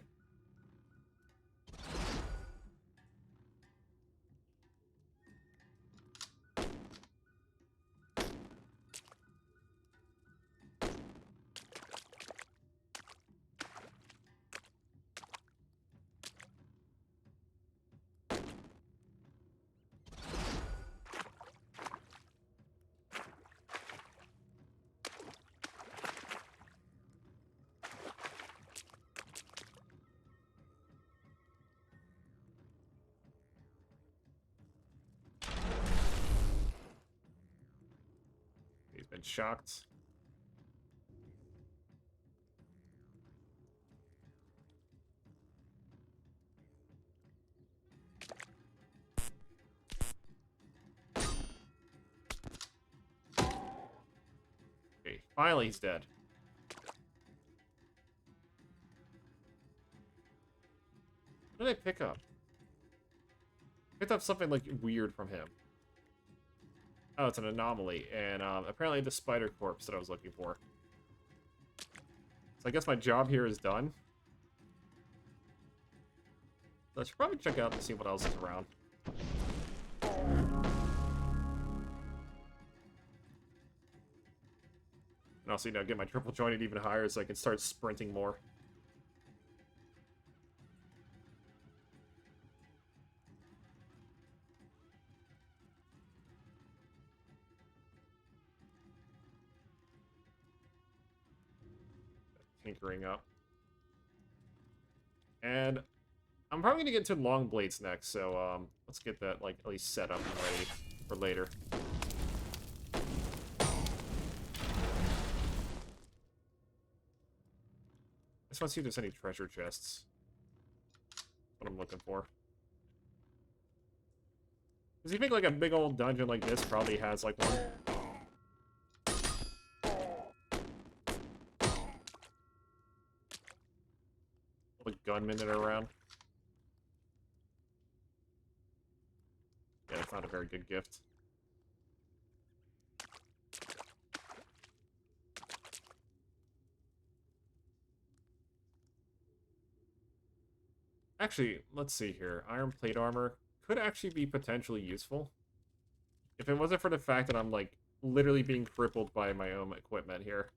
He's been shocked. Okay, finally he's dead. What did I pick up? Picked up something like weird from him. Oh, it's an anomaly, and apparently the spider corpse that I was looking for. So I guess my job here is done. So I should probably check out to see what else is around. And also, get my triple jointed even higher so I can start sprinting more. Tinkering up. And I'm probably gonna get to long blades next, so let's get that like at least set up and ready for later. I just want to see if there's any treasure chests. That's what I'm looking for. Does you think like a big old dungeon like this probably has like one? All the gunmen that are around. Yeah, it's not a very good gift. Actually, let's see here. Iron plate armor could actually be potentially useful. If it wasn't for the fact that I'm, like, literally being crippled by my own equipment here.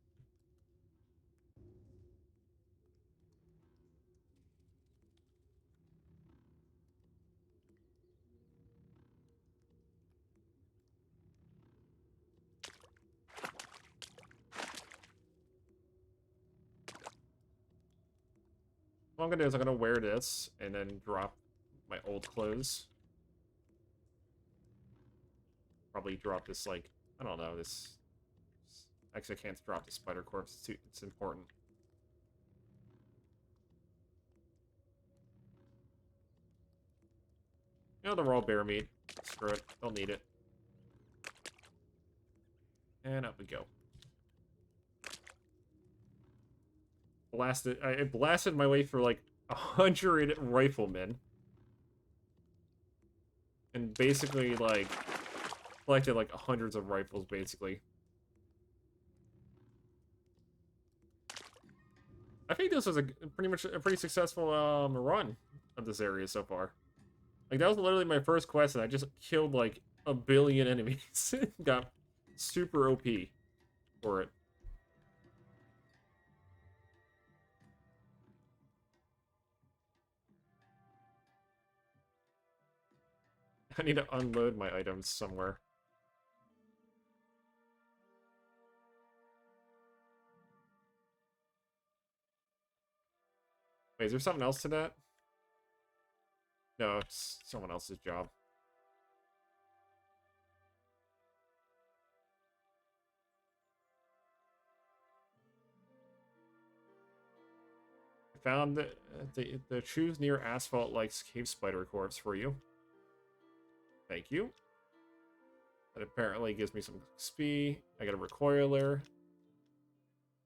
What I'm gonna do is I'm gonna wear this and then drop my old clothes. Probably drop this, like, I don't know, this... Actually, I can't drop the spider corpse. It's important. The raw bear meat. Screw it. Don't need it. And up we go. I blasted my way through, like, 100 riflemen. And basically, like, collected, like, hundreds of rifles, basically. I think this was pretty much a pretty successful run of this area so far. Like, that was literally my first quest, and I just killed, like, a billion enemies. Got super OP for it. I need to unload my items somewhere. Wait, is there something else to that? No, it's someone else's job. I found the choose near asphalt like cave spider corpse for you. Thank you. That apparently gives me some XP. I got a recoiler.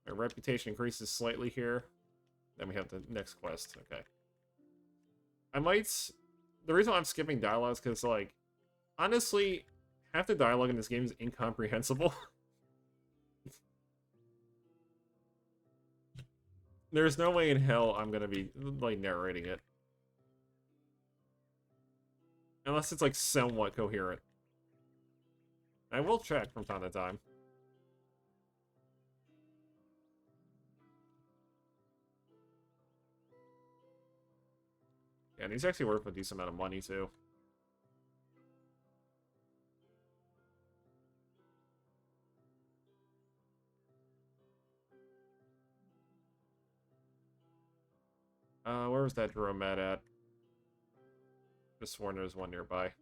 My reputation increases slightly here. Then we have the next quest. Okay. I might... The reason why I'm skipping dialogue is because, like, honestly, half the dialogue in this game is incomprehensible. There's no way in hell I'm gonna be, like, narrating it. Unless it's, like, somewhat coherent. I will check from time to time. Yeah, and he's actually worth a decent amount of money, too. Where was that drone at? Just sworn there's one nearby.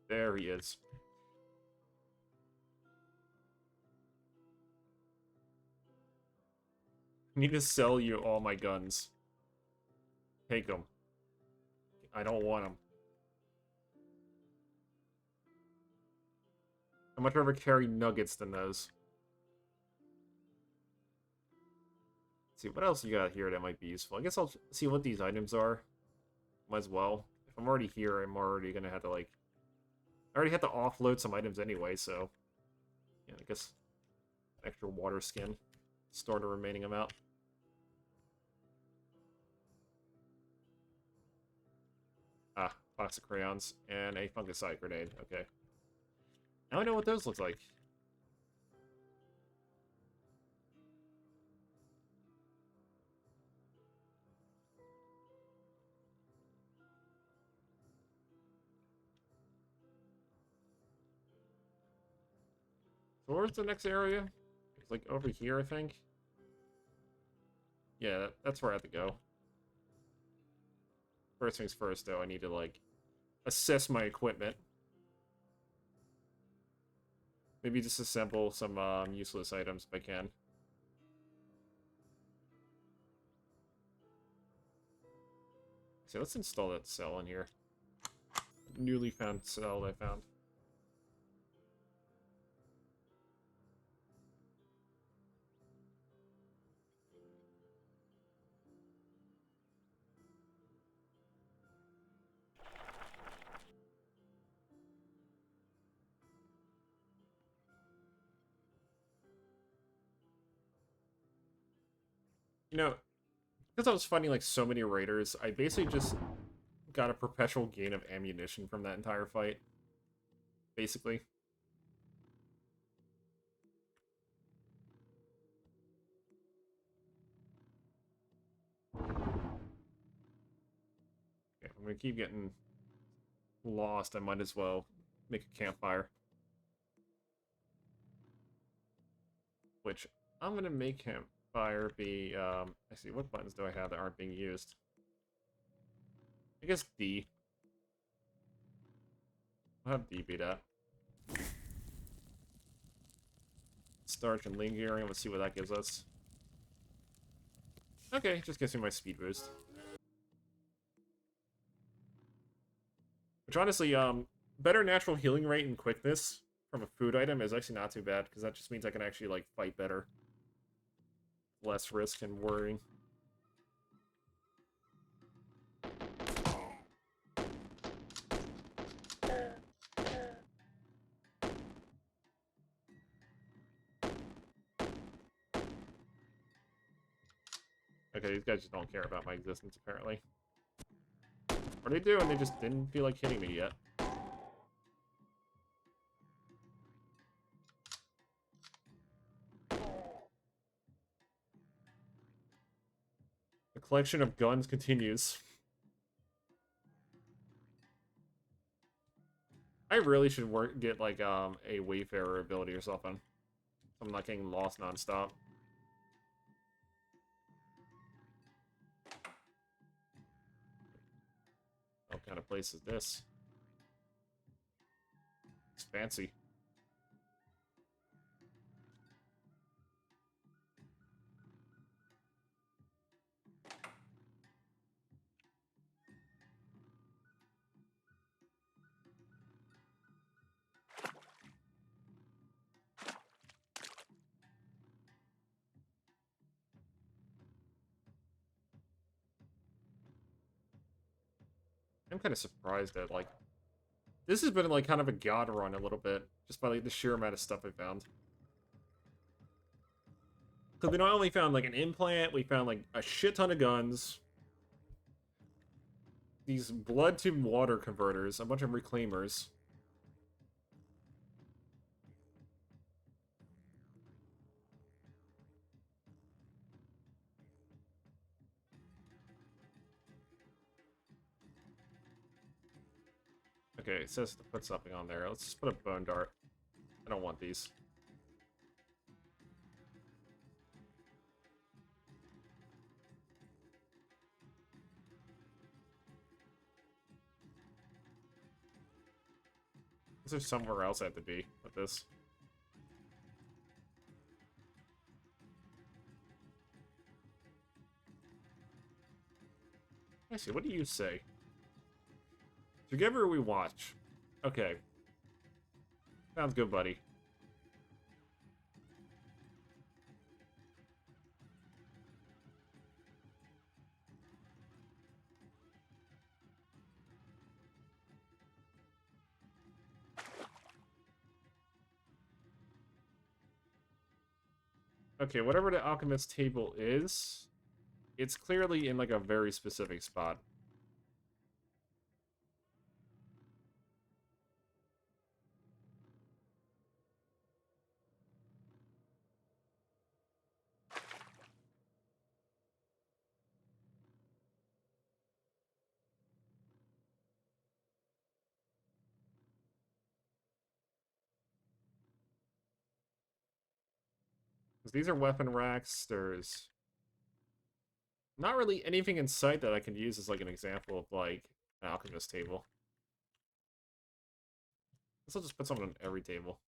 There he is. I need to sell you all my guns. Take them. I don't want them. I'd much rather carry nuggets than those. Let's see, what else you got here that might be useful? I guess I'll see what these items are. Might as well. If I'm already here, I'm already gonna have to, like... I already have to offload some items anyway, so... Yeah, I guess... Extra water skin. Store the remaining amount. Ah, box of crayons. And a fungicide grenade. Okay. Now I know what those look like. So where's the next area? It's like over here, I think. Yeah, that's where I have to go. First things first, though, I need to, like, assess my equipment. Maybe disassemble some useless items if I can. So let's install that cell in here. Newly found cell I found. You know, because I was fighting like so many raiders, I basically just got a perpetual gain of ammunition from that entire fight. Basically. Okay, I'm gonna keep getting lost. I might as well make a campfire. Which I'm gonna make campfire be I see, what buttons do I have that aren't being used? I guess D. I'll have D be that. Starch and lingering, let's see what that gives us. Okay, just gives me my speed boost. Which honestly, better natural healing rate and quickness from a food item is actually not too bad, because that just means I can actually, like, fight better. Less risk and worrying. Okay, these guys just don't care about my existence, apparently. What are they doing? They just didn't feel like hitting me yet. The collection of guns continues. I really should get, like, a Wayfarer ability or something. So I'm not getting lost non-stop. What kind of place is this? It's fancy. I'm kind of surprised that, like, this has been, like, kind of a god run a little bit, just by, like, the sheer amount of stuff I found. Because we not only found, like, an implant, we found, like, a shit ton of guns, these blood to water converters, a bunch of reclaimers. Okay, it says to put something on there. Let's just put a bone dart. I don't want these. Is there somewhere else I have to be with this? Actually, what do you say? Together we watch. Okay. Sounds good, buddy. Okay, whatever the alchemist table is, it's clearly in like a very specific spot. Because these are weapon racks, there's not really anything in sight that I can use as like an example of like an alchemist table. Guess I'll just put something on every table.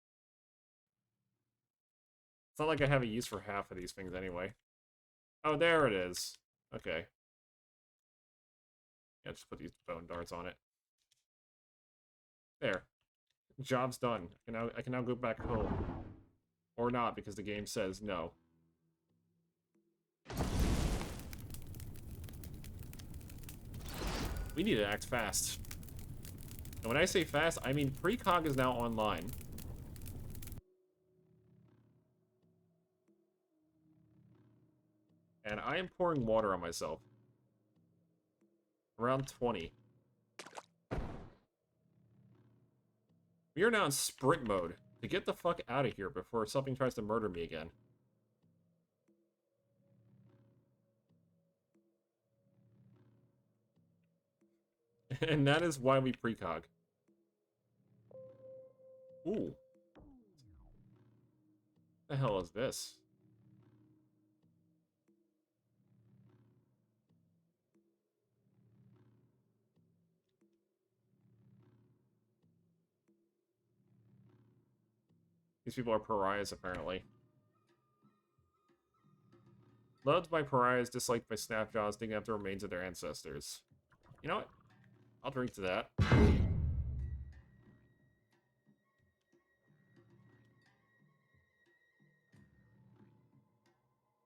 It's not like I have a use for half of these things anyway. Oh, there it is. Okay. Yeah, just put these bone darts on it. There. Job's done. I can now go back home. Or not, because the game says no. We need to act fast. And when I say fast, I mean precog is now online. And I am pouring water on myself. Around 20. We are now in sprint mode. To get the fuck out of here before something tries to murder me again. And that is why we precog. Ooh. The hell is this? These people are pariahs, apparently. Loved by pariahs, disliked by snapjaws, digging up the remains of their ancestors. You know what? I'll drink to that.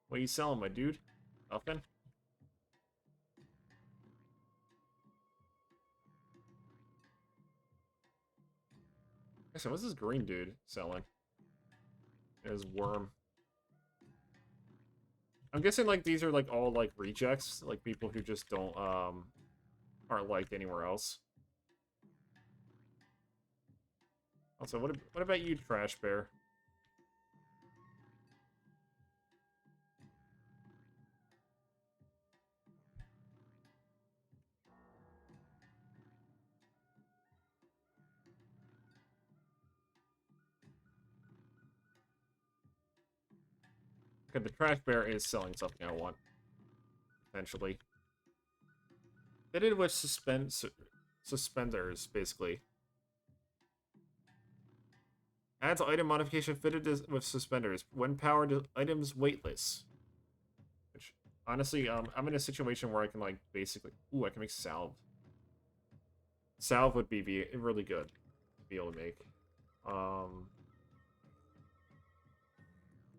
What are you selling, my dude? Nothing? Actually, what's this green dude selling? There's worm. I'm guessing, like, these are, like, all, like, rejects. Like, people who just don't, aren't liked anywhere else. Also, what about you, Trash Bear? Okay, the Trash Bear is selling something I want. Potentially. Fitted with suspenders, basically. Adds item modification fitted with suspenders. When powered, items weightless. Which, honestly, I'm in a situation where I can, like, basically... Ooh, I can make salve. Salve would be really good to be able to make.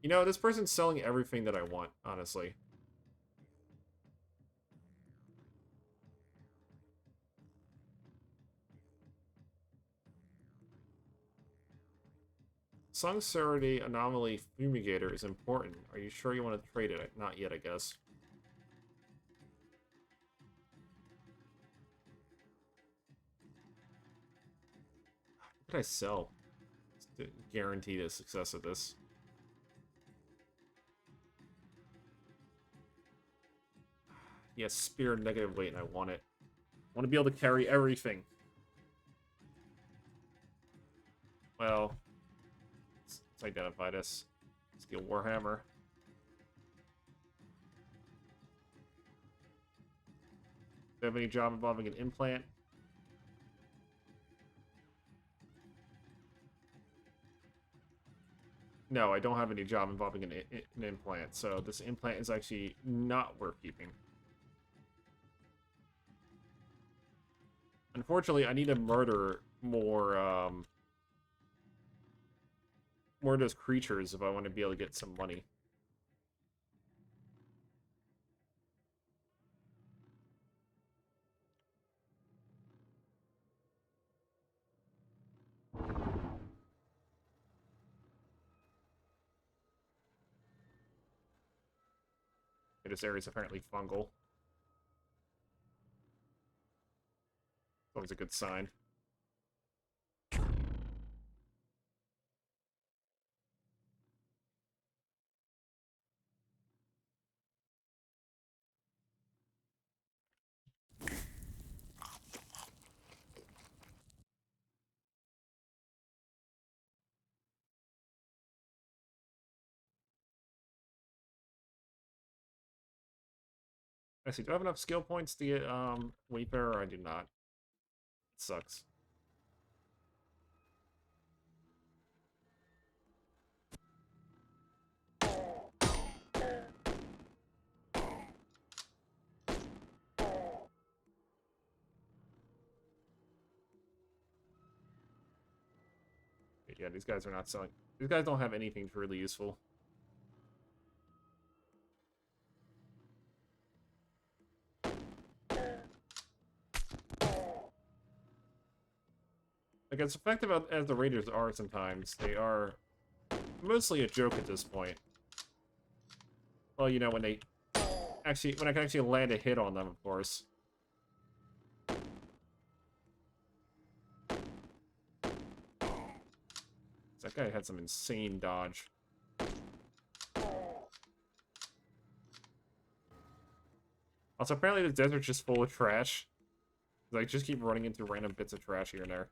You know, this person's selling everything that I want, honestly. Sincerity Anomaly Fumigator is important. Are you sure you want to trade it? Not yet, I guess. What did I sell? To guarantee the success of this. Yes, spear negative weight, and I want it. I want to be able to carry everything. Well, let's identify this. Steel Warhammer. Do you have any job involving an implant? No, I don't have any job involving an implant, so this implant is actually not worth keeping. Unfortunately, I need to murder more, more of those creatures if I want to be able to get some money. This area is apparently fungal. Always a good sign. I see. Do I have enough skill points to get Wayfarer, or I do not? It sucks. Yeah, these guys are not selling. These guys don't have anything really useful. Like, as effective as the Raiders are sometimes, they are mostly a joke at this point. Well, you know, when I can actually land a hit on them, of course. That guy had some insane dodge. Also, apparently the desert's just full of trash. Like, just keep running into random bits of trash here and there.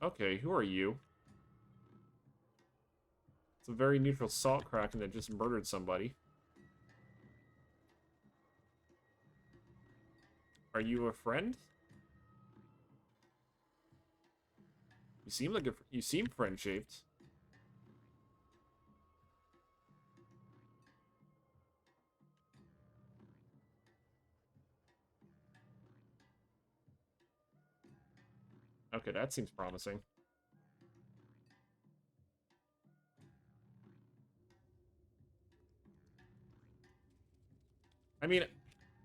Okay, who are you? It's a very neutral salt kraken that just murdered somebody. Are you a friend? You seem friend-shaped. Okay, that seems promising. I mean,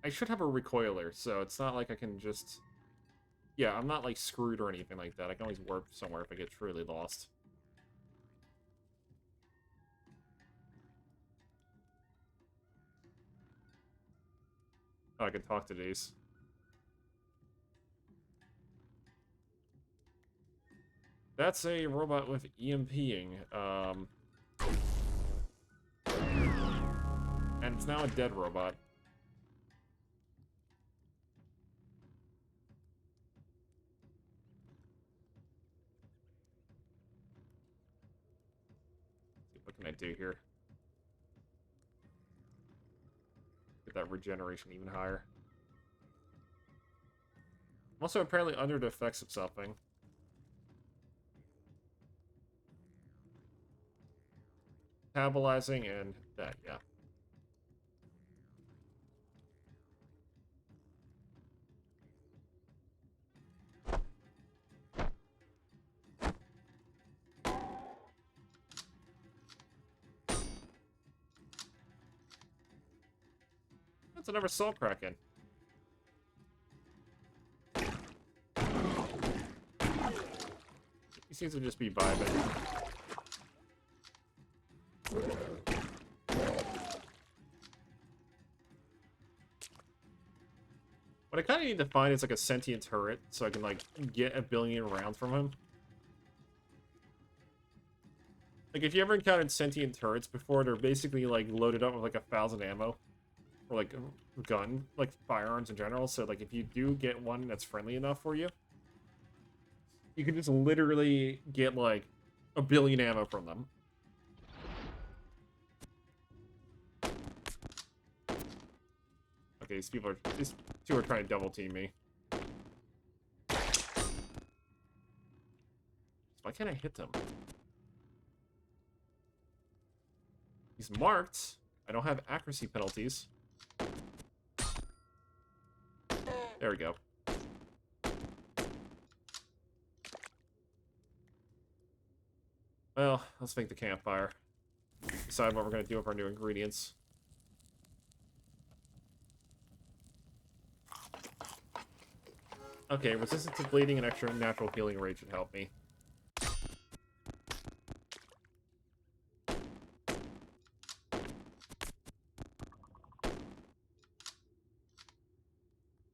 I should have a recoiler, so it's not like I can just... Yeah, I'm not, like, screwed or anything like that. I can always warp somewhere if I get truly lost. Oh, I can talk to these. That's a robot with EMPing. And it's now a dead robot. What can I do here? Get that regeneration even higher. I'm also apparently under the effects of something. Metabolizing and that, yeah. That's another Soul Kraken. He seems to just be vibing. What I kind of need to find is like a sentient turret so I can like get 1 billion rounds from him. Like if you ever encountered sentient turrets before, they're basically like loaded up with like 1,000 ammo. Or like gun, like firearms in general. So like if you do get one that's friendly enough for you, you can just literally get like 1 billion ammo from them. Okay, these two are trying to double team me. Why can't I hit them? He's marked. I don't have accuracy penalties. There we go. Well, let's make the campfire. Decide what we're going to do with our new ingredients. Okay, resistance to bleeding and extra natural healing rate should help me.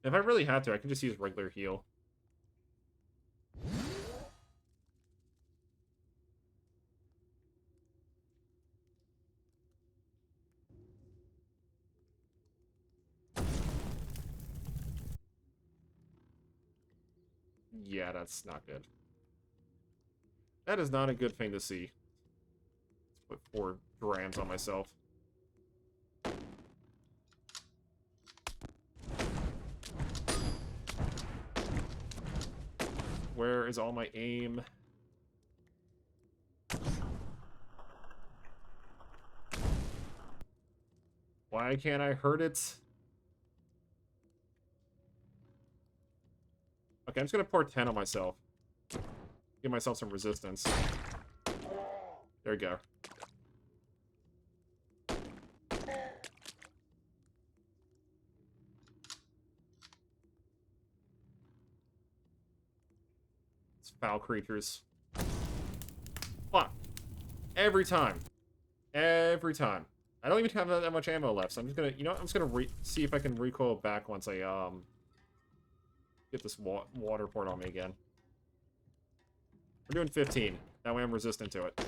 If I really had to, I could just use regular heal. Yeah, that's not good. That is not a good thing to see. Let's put 4 grams on myself. Where is all my aim? Why can't I hurt it? Okay, I'm just gonna pour 10 on myself. Give myself some resistance. There we go. It's foul creatures. Fuck. Every time. Every time. I don't even have that much ammo left, so I'm just gonna, you know what? I'm just gonna see if I can recoil back once I, get this water poured on me again. We're doing 15. That way I'm resistant to it.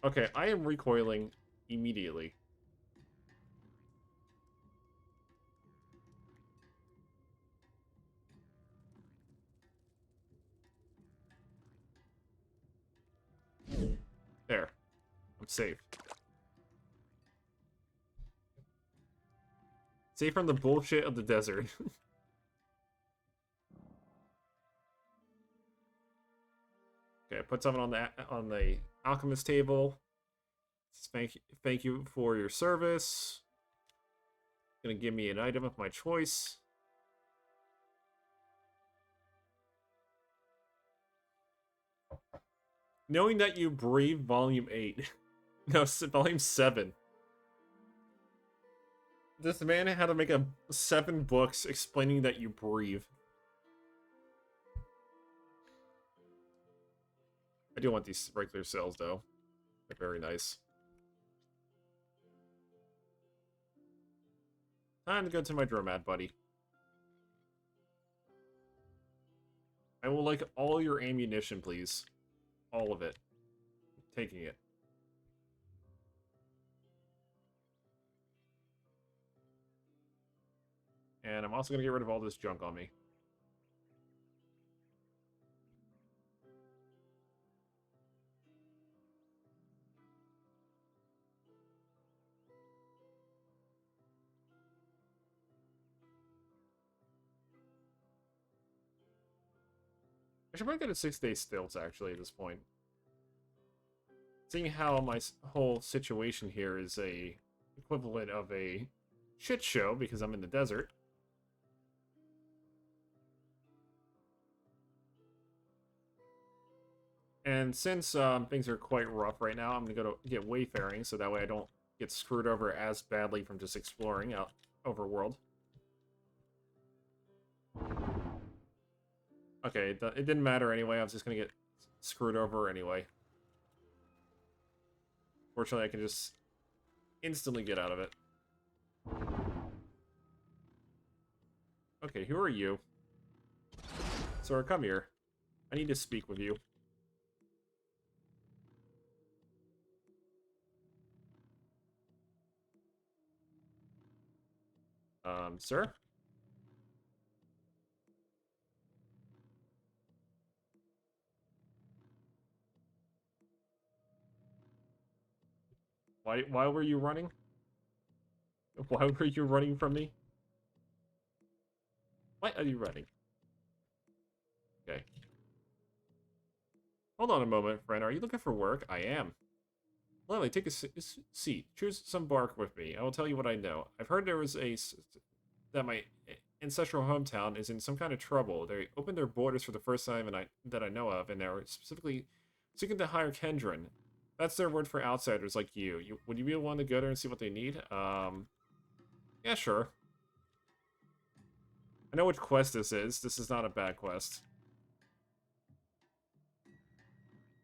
Okay, I am recoiling immediately. There. I'm safe. Safe from the bullshit of the desert. Okay, put something on the alchemist table. Thank you for your service. Gonna give me an item of my choice. Knowing that you breathe, volume 8. No, volume 7. This man had to make 7 books explaining that you breathe. I do want these regular cells, though. They're very nice. Time to go to my Dromad, buddy. I will like all your ammunition, please. All of it. Taking it. And I'm also going to get rid of all this junk on me. I should probably go to 6-day stilts, actually, at this point. Seeing how my whole situation here is a equivalent of a shit show because I'm in the desert. And since things are quite rough right now, I'm going to go to get wayfaring, so that way I don't get screwed over as badly from just exploring out overworld. Okay, it didn't matter anyway. I was just going to get screwed over anyway. Fortunately, I can just instantly get out of it. Okay, who are you? Sir, come here. I need to speak with you. Sir? Why were you running? Why were you running from me? Why are you running? Okay. Hold on a moment, friend. Are you looking for work? I am. Lovely, take a seat. Choose some bark with me. I will tell you what I know. I've heard there was that my ancestral hometown is in some kind of trouble. They opened their borders for the first time that I know of, and they're specifically seeking to hire Kendron. That's their word for outsiders like you. Would you be willing to go there and see what they need? Yeah, sure. I know which quest this is. This is not a bad quest. In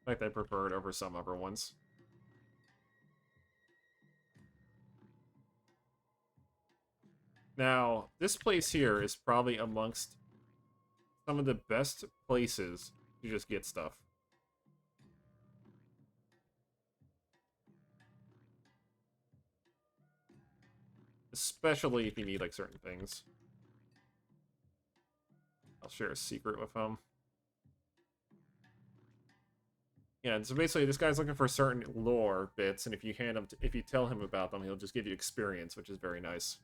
fact, I prefer it over some other ones. Now, this place here is probably amongst some of the best places to just get stuff. Especially if you need, like, certain things. I'll share a secret with him. Yeah, and so basically this guy's looking for certain lore bits, and if you if you tell him about them, he'll just give you experience, which is very nice.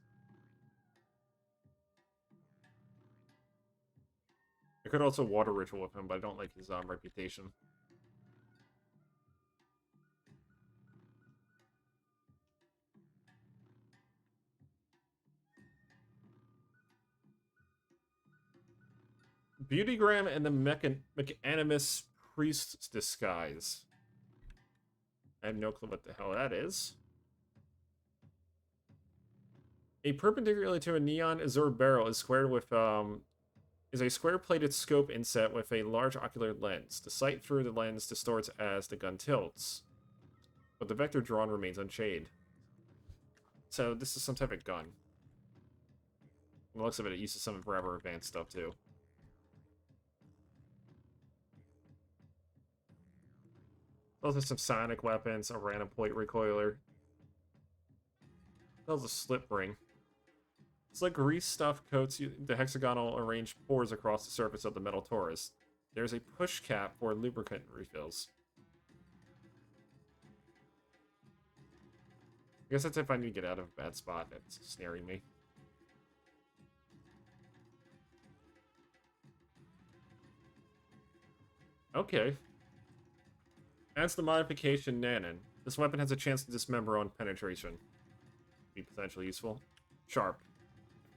I could also water ritual with him, but I don't like his reputation. Beautygram and the Mechanimus Priest's Disguise. I have no clue what the hell that is. A perpendicular to a neon azure barrel is squared with is a square-plated scope inset with a large ocular lens. The sight through the lens distorts as the gun tilts, but the vector drawn remains unchanged. So this is some type of gun. From the looks of it, it uses some rather advanced stuff too. Those are some sonic weapons, a random point recoiler. That was a slip ring. It's like grease stuff coats the hexagonal arranged pores across the surface of the metal torus. There's a push cap for lubricant refills. I guess that's if I need to get out of a bad spot that's snaring me. Okay. Adds the modification Nanan. This weapon has a chance to dismember on penetration. Be potentially useful. Sharp.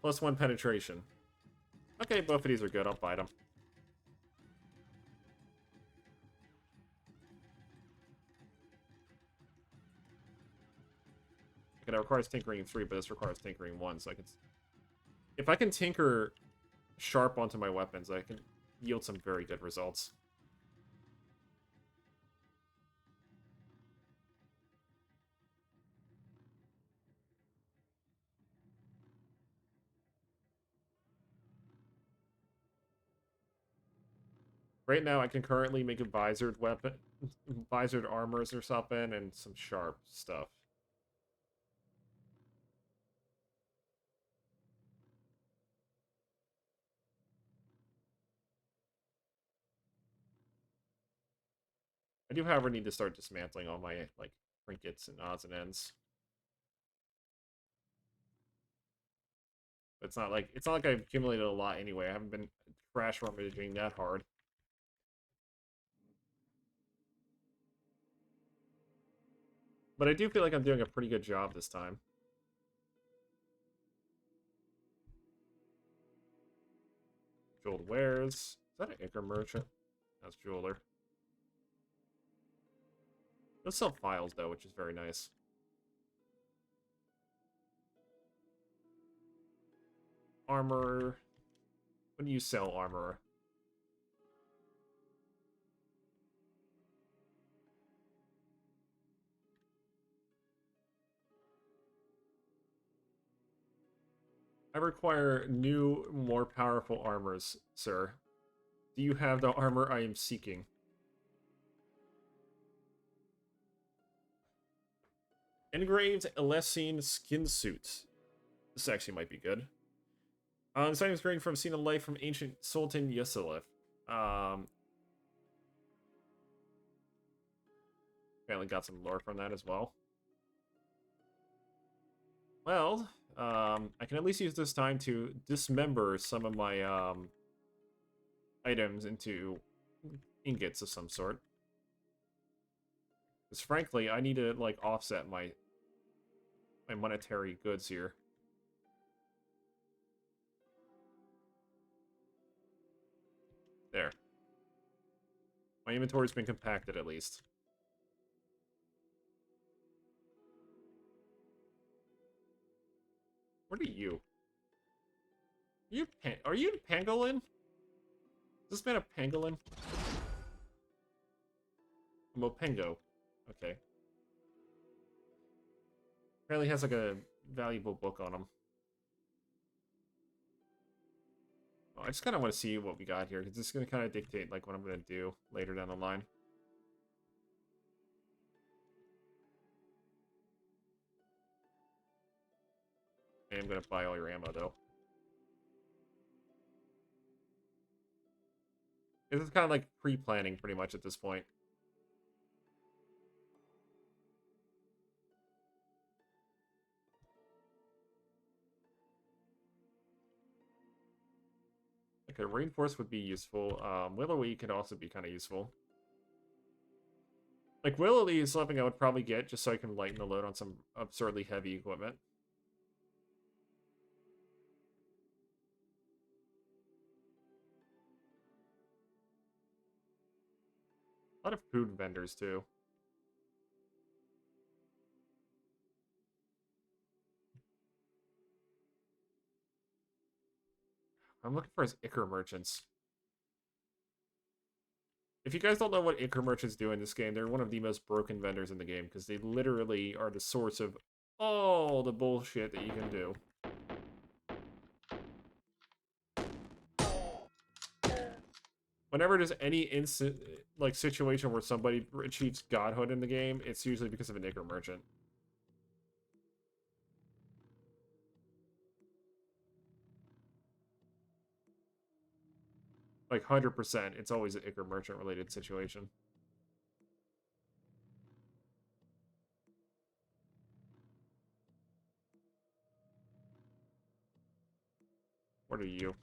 +1 penetration. Okay, both of these are good. I'll buy them. Okay, that requires tinkering 3, but this requires tinkering 1, so I can... If I can tinker sharp onto my weapons, I can yield some very good results. Right now, I can currently make a visored weapon, visored armors or something, and some sharp stuff. I do, however, need to start dismantling all my, like, trinkets and odds and ends. It's not like I've accumulated a lot anyway. I haven't been crash rummaging that hard. But I do feel like I'm doing a pretty good job this time. Jeweled wares. Is that an anchor merchant? That's jeweler. They'll sell files though, which is very nice. Armor. When do you sell armor? I require new, more powerful armors, sir. Do you have the armor I am seeking? Engraved Alessine skin suit. This actually might be good. This item is created from scene of life from ancient Sultan Yusilif. Apparently got some lore from that as well. Well, I can at least use this time to dismember some of my items into ingots of some sort. Because frankly, I need to like offset my monetary goods here. There. My inventory's been compacted at least. What are you? Are you pangolin? Is this man a pangolin? A mopengo. Okay. Apparently has like a valuable book on him. I just kind of want to see what we got here, because this is going to kind of dictate like what I'm going to do later down the line. I am going to buy all your ammo, though. This is kind of like pre-planning, pretty much, at this point. Okay, Reinforce would be useful. Willowy could also be kind of useful. Like, Willowy is something I would probably get just so I can lighten the load on some absurdly heavy equipment. A lot of food vendors, too. I'm looking for his Ichor merchants. If you guys don't know what Ichor merchants do in this game, they're one of the most broken vendors in the game, because they literally are the source of all the bullshit that you can do. Whenever there's any like situation where somebody achieves godhood in the game, it's usually because of an Ichor merchant. Like 100%, it's always an Ichor merchant related situation. What are you?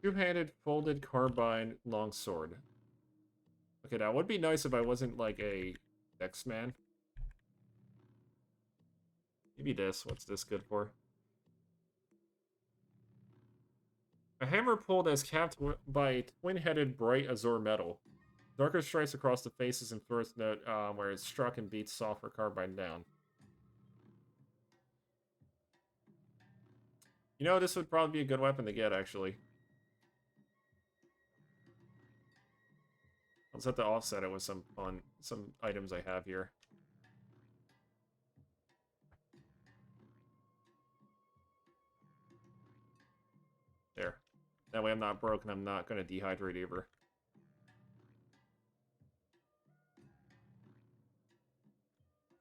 Two-handed folded carbine longsword. Okay, that would be nice if I wasn't like a dex man. Maybe this. What's this good for? A hammer pulled as capped by a twin-headed bright azure metal. Darker strikes across the faces and first note where it's struck and beats softer carbine down. You know, this would probably be a good weapon to get, actually. I'll just have to offset it with some items I have here. There. That way I'm not broke and I'm not going to dehydrate either.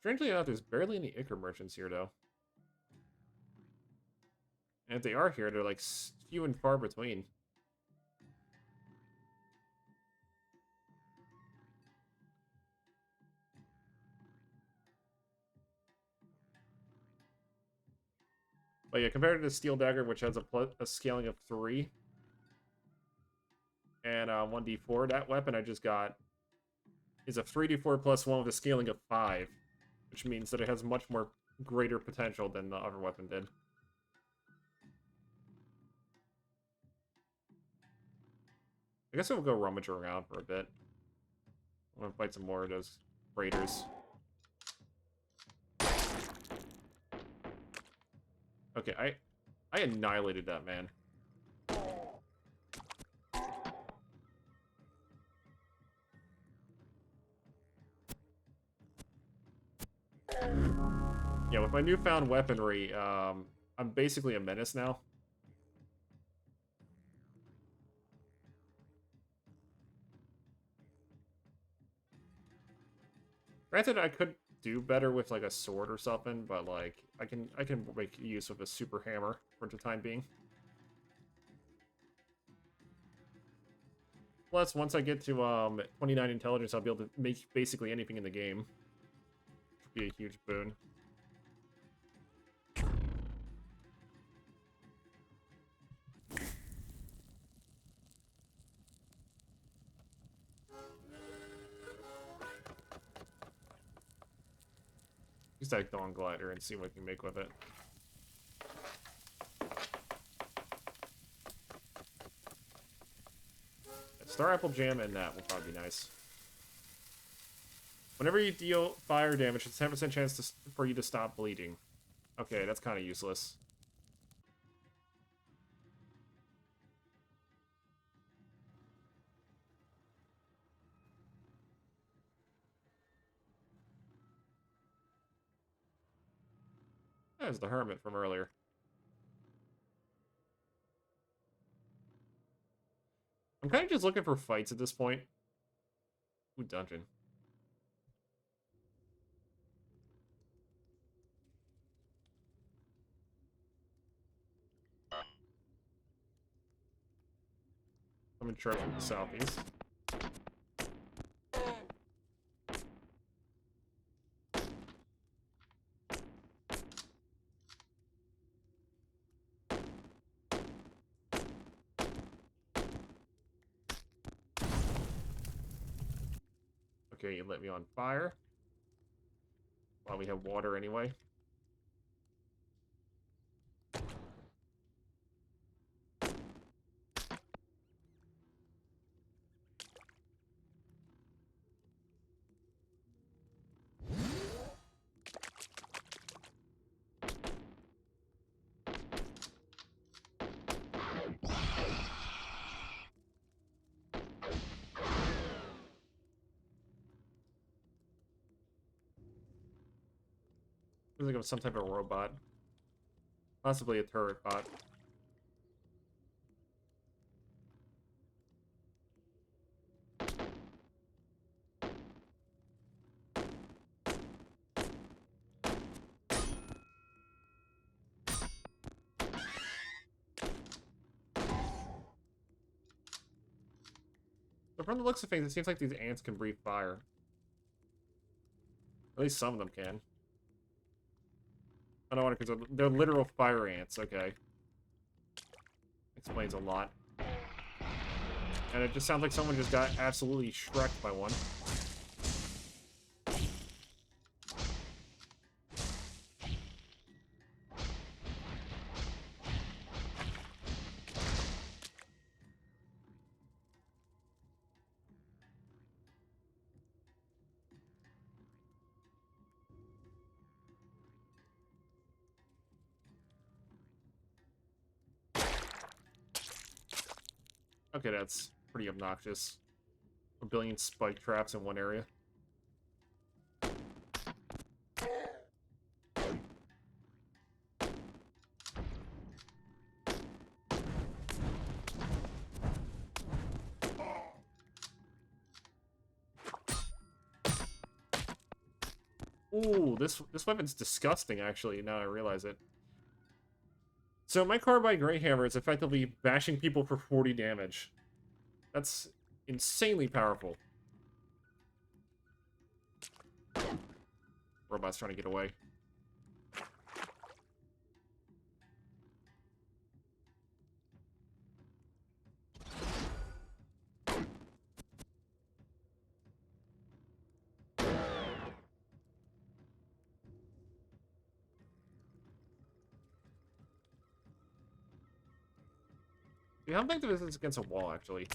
Strangely enough, there's barely any Ichor merchants here, though. And if they are here, they're like few and far between. But yeah, compared to the Steel Dagger, which has a scaling of 3 and 1d4, that weapon I just got is a 3d4 plus 1 with a scaling of 5, which means that it has much more greater potential than the other weapon did. I guess we'll go rummage around for a bit. I want to fight some more of those raiders. Okay, I annihilated that man. Yeah, with my newfound weaponry, I'm basically a menace now. Granted, I could do better with like a sword or something, but like I can make use of a super hammer for the time being. Plus, once I get to 29 intelligence, I'll be able to make basically anything in the game. Which would be a huge boon. Use that Dawn Glider and see what we can make with it. Star Apple Jam and that will probably be nice. Whenever you deal fire damage, it's 10% chance for you to stop bleeding. Okay, that's kind of useless. That was the hermit from earlier. I'm kind of just looking for fights at this point. Ooh, dungeon. I'm in charge from the southeast. Okay, you lit me on fire. While we have water anyway. Feels like it was some type of robot. Possibly a turret bot. But from the looks of things, it seems like these ants can breathe fire. At least some of them can. I don't want to, because they're literal fire ants, okay. Explains a lot. And it just sounds like someone just got absolutely shreked by one. Okay, that's pretty obnoxious. A billion spike traps in one area. Ooh, this weapon's disgusting, actually, now I realize it. So my carbide Greyhammer is effectively bashing people for 40 damage. That's insanely powerful. Robot's trying to get away. Yeah, how effective is this against a wall, actually?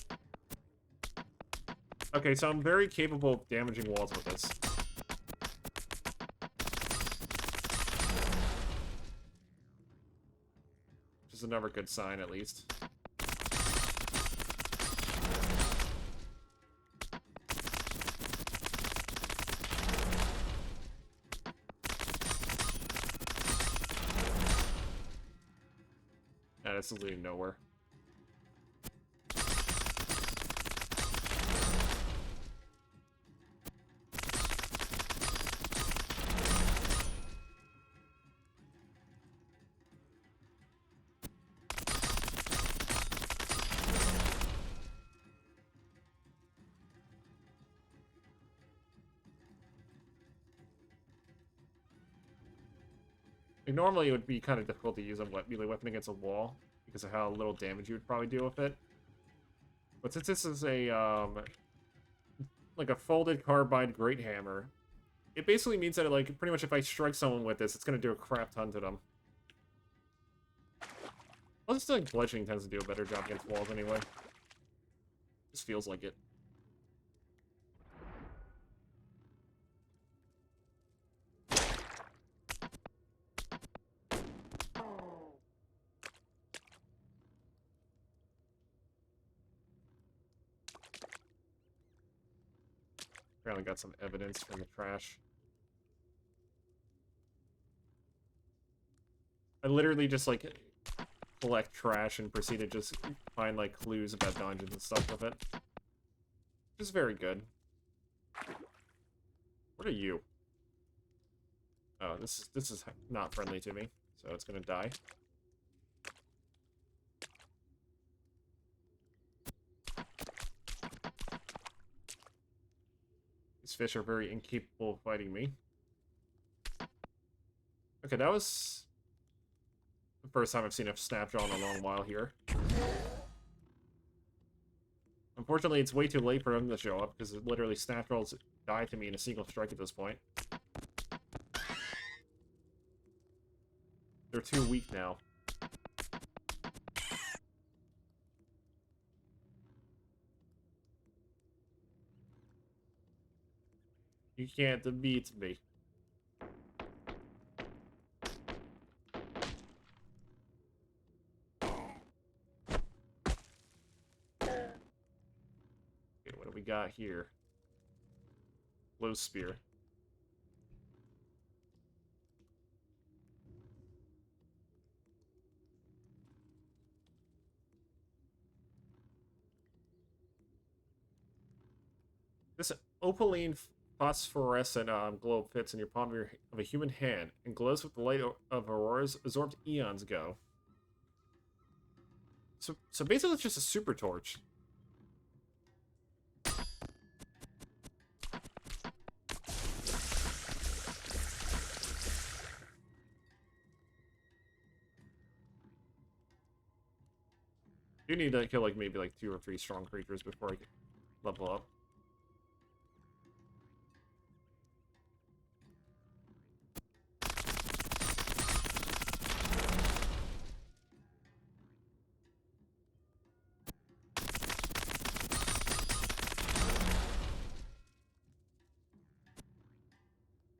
Okay, so I'm very capable of damaging walls with this. Which is another good sign, at least. Yeah, this is leading nowhere. Like, normally it would be kind of difficult to use a melee weapon against a wall because of how little damage you would probably deal with it. But since this is a like a folded carbide great hammer, it basically means that like pretty much if I strike someone with this, it's gonna do a crap ton to them. Well, it's like bludgeoning tends to do a better job against walls anyway. Just feels like it. Apparently got some evidence from the trash. I literally just, like, collect trash and proceed to just find, like, clues about dungeons and stuff with it. Which is very good. What are you? Oh, this is not friendly to me, so it's gonna die. These fish are very incapable of fighting me. Okay, that was the first time I've seen a Snapjaw in a long while here. Unfortunately, it's way too late for them to show up, because literally Snapjaws die to me in a single strike at this point. They're too weak now. You can't defeat me. Okay, what do we got here? Low spear. This opaline phosphorescent globe fits in your palm of a human hand and glows with the light of auroras absorbed eons ago. So basically it's just a super torch. You need to kill, like, maybe, like, 2 or 3 strong creatures before I can level up.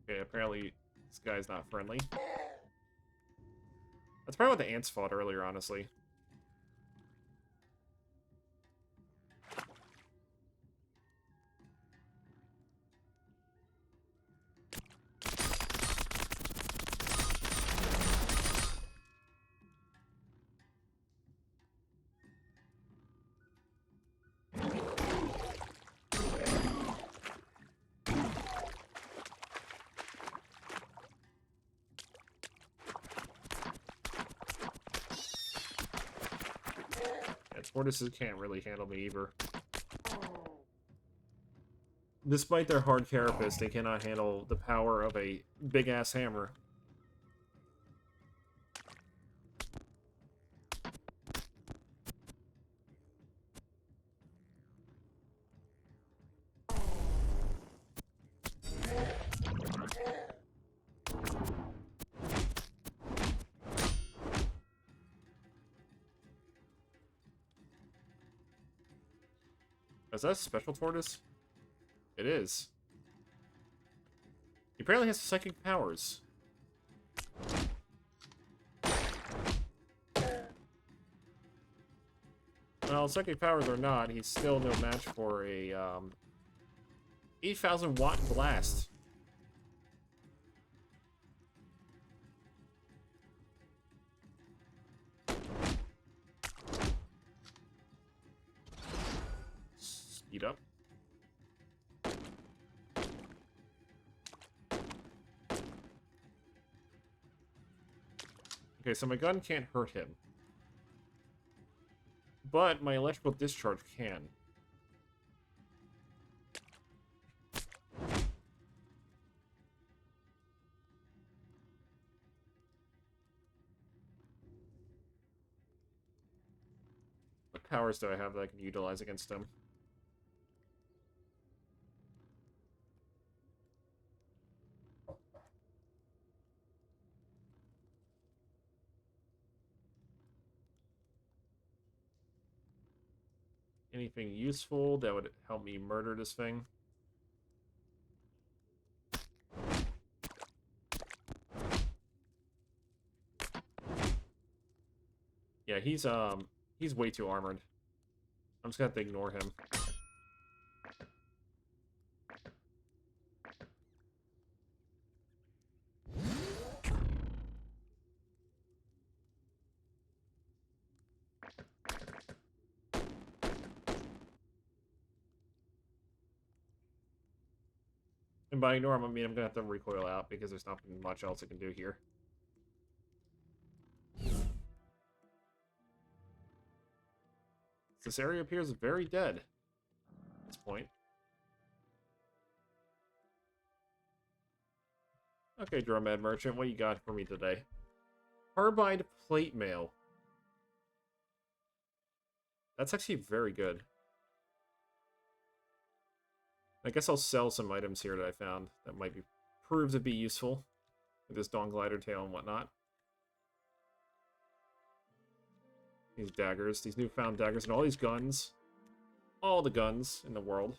Okay, apparently this guy's not friendly. That's probably what the ants fought earlier, honestly. Tortoises can't really handle me either. Despite their hard carapace, they cannot handle the power of a big-ass hammer. Is that a special tortoise? It is. He apparently has psychic powers. Well, psychic powers or not, he's still no match for a 8,000 watt blast. Speed up. Okay, so my gun can't hurt him. But my electrical discharge can. What powers do I have that I can utilize against him? Anything useful that would help me murder this thing? Yeah, he's way too armored. I'm just gonna have to ignore him. And by ignore him, I mean I'm going to have to recoil out because there's not much else I can do here. This area appears very dead at this point. Okay, Dromad Merchant, what you got for me today? Carbide plate mail. That's actually very good. I guess I'll sell some items here that I found that might prove to be useful. With this Dawn Glider tail and whatnot. These daggers, these newfound daggers, and all these guns. All the guns in the world.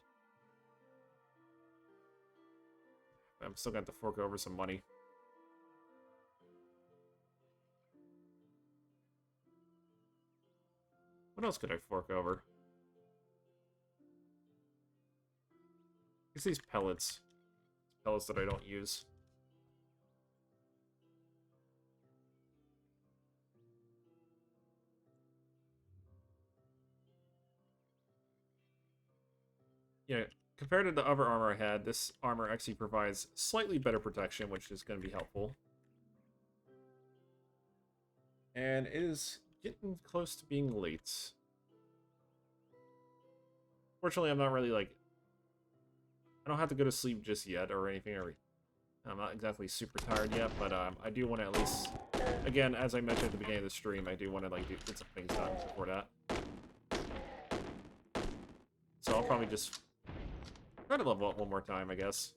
I'm still going to have to fork over some money. What else could I fork over? It's these pellets. Pellets that I don't use. Yeah, compared to the other armor I had, this armor actually provides slightly better protection, which is going to be helpful. And it is getting close to being late. Fortunately, I'm not really, like... I don't have to go to sleep just yet or anything. I'm not exactly super tired yet, but I do want to at least... Again, as I mentioned at the beginning of the stream, I do want to, like, get some things done before that. So I'll probably just try to level up one more time, I guess.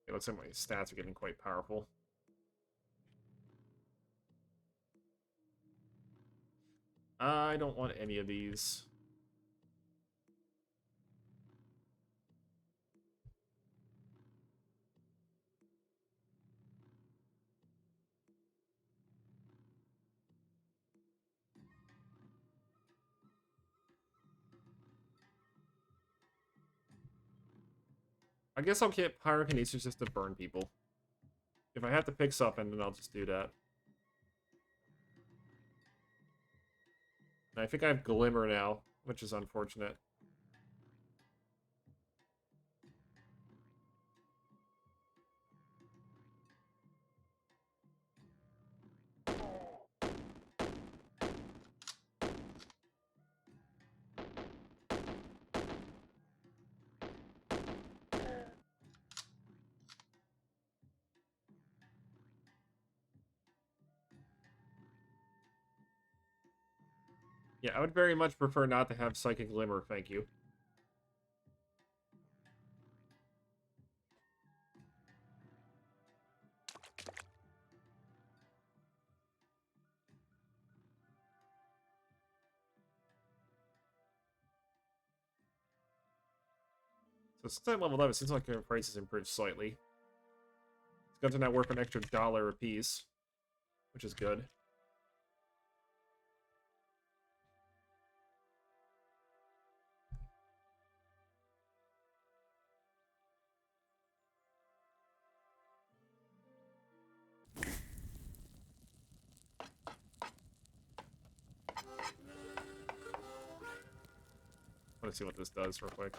It looks like my stats are getting quite powerful. I don't want any of these. I guess I'll get pyrokinesis just to burn people. If I have to pick something, then I'll just do that. And I think I have Glimmer now, which is unfortunate. Yeah, I would very much prefer not to have Psychic Glimmer, thank you. So since I leveled up, it seems like the price has improved slightly. It's going to now worth an extra $1 a piece, which is good. Let's see what this does real quick.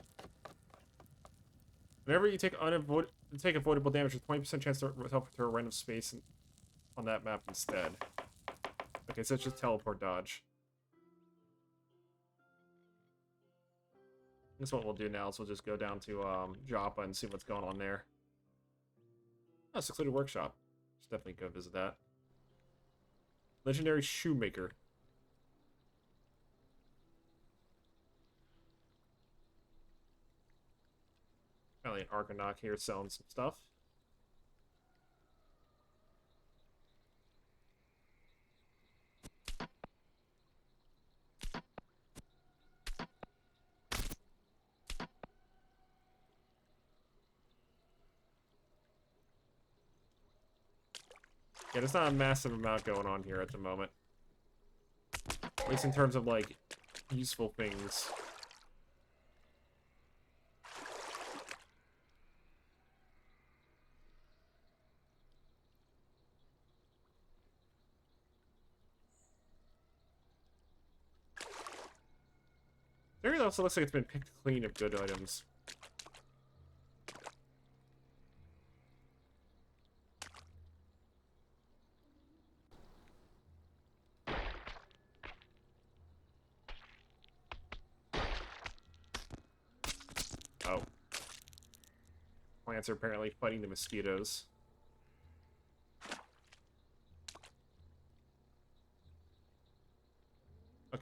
Whenever you take avoidable damage, with 20% chance to teleport to a random space on that map instead. Okay, so it's just teleport dodge. I guess what we'll do now is we'll just go down to Joppa and see what's going on there. Oh, Secluded Workshop. Should definitely go visit that. Legendary Shoemaker. Apparently an Arcanok here selling some stuff. Yeah, there's not a massive amount going on here at the moment. At least in terms of, like, useful things. There also looks like it's been picked clean of good items. Oh. Plants are apparently fighting the mosquitoes.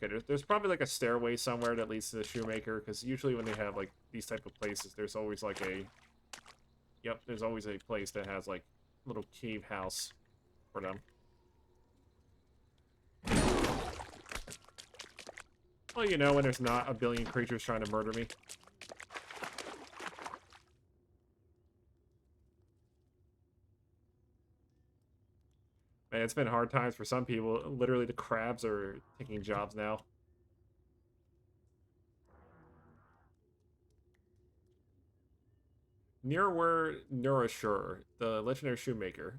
Okay, there's probably like a stairway somewhere that leads to the shoemaker, because usually when they have like these type of places, there's always like a... Yep, there's always a place that has like a little cave house for them. Well, you know, when there's not a billion creatures trying to murder me. Man, it's been hard times for some people. Literally, the crabs are taking jobs now. Nearward Nourishur, the legendary shoemaker.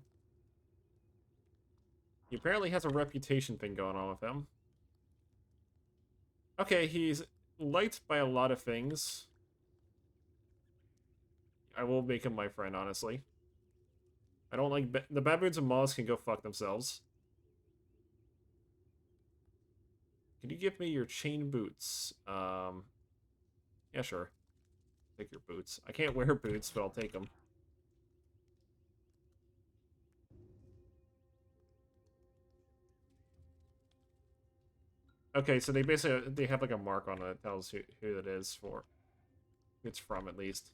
He apparently has a reputation thing going on with him. Okay, he's liked by a lot of things. I will make him my friend, honestly. I don't like... The baboons and moths can go fuck themselves. Can you give me your chain boots? Yeah, sure. Take your boots. I can't wear boots, but I'll take them. Okay, so they basically... They have like a mark on it that tells who it is for. It's from, at least.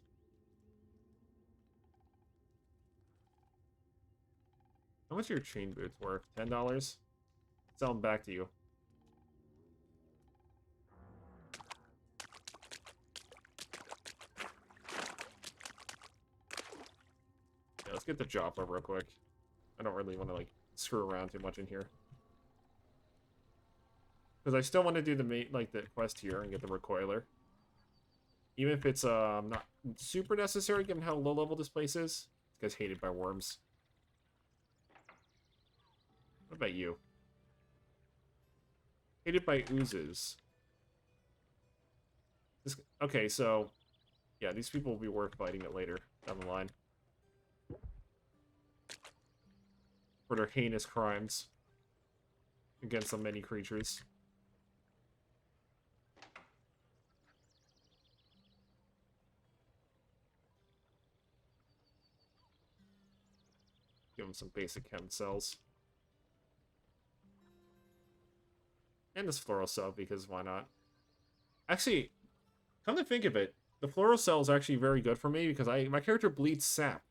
How much are your chain boots worth? $10? Sell them back to you. Yeah, let's get the Joppa real quick. I don't really want to, like, screw around too much in here. Because I still want to do the the quest here and get the recoiler. Even if it's not super necessary, given how low level this place is. This guy's hated by worms. What about you? Hated by oozes. Okay, so... Yeah, these people will be worth fighting it later down the line. For their heinous crimes. Against the many creatures. Give them some basic chem cells. And this floral cell, because why not? Actually, come to think of it, the floral cell is actually very good for me, because my character bleeds sap.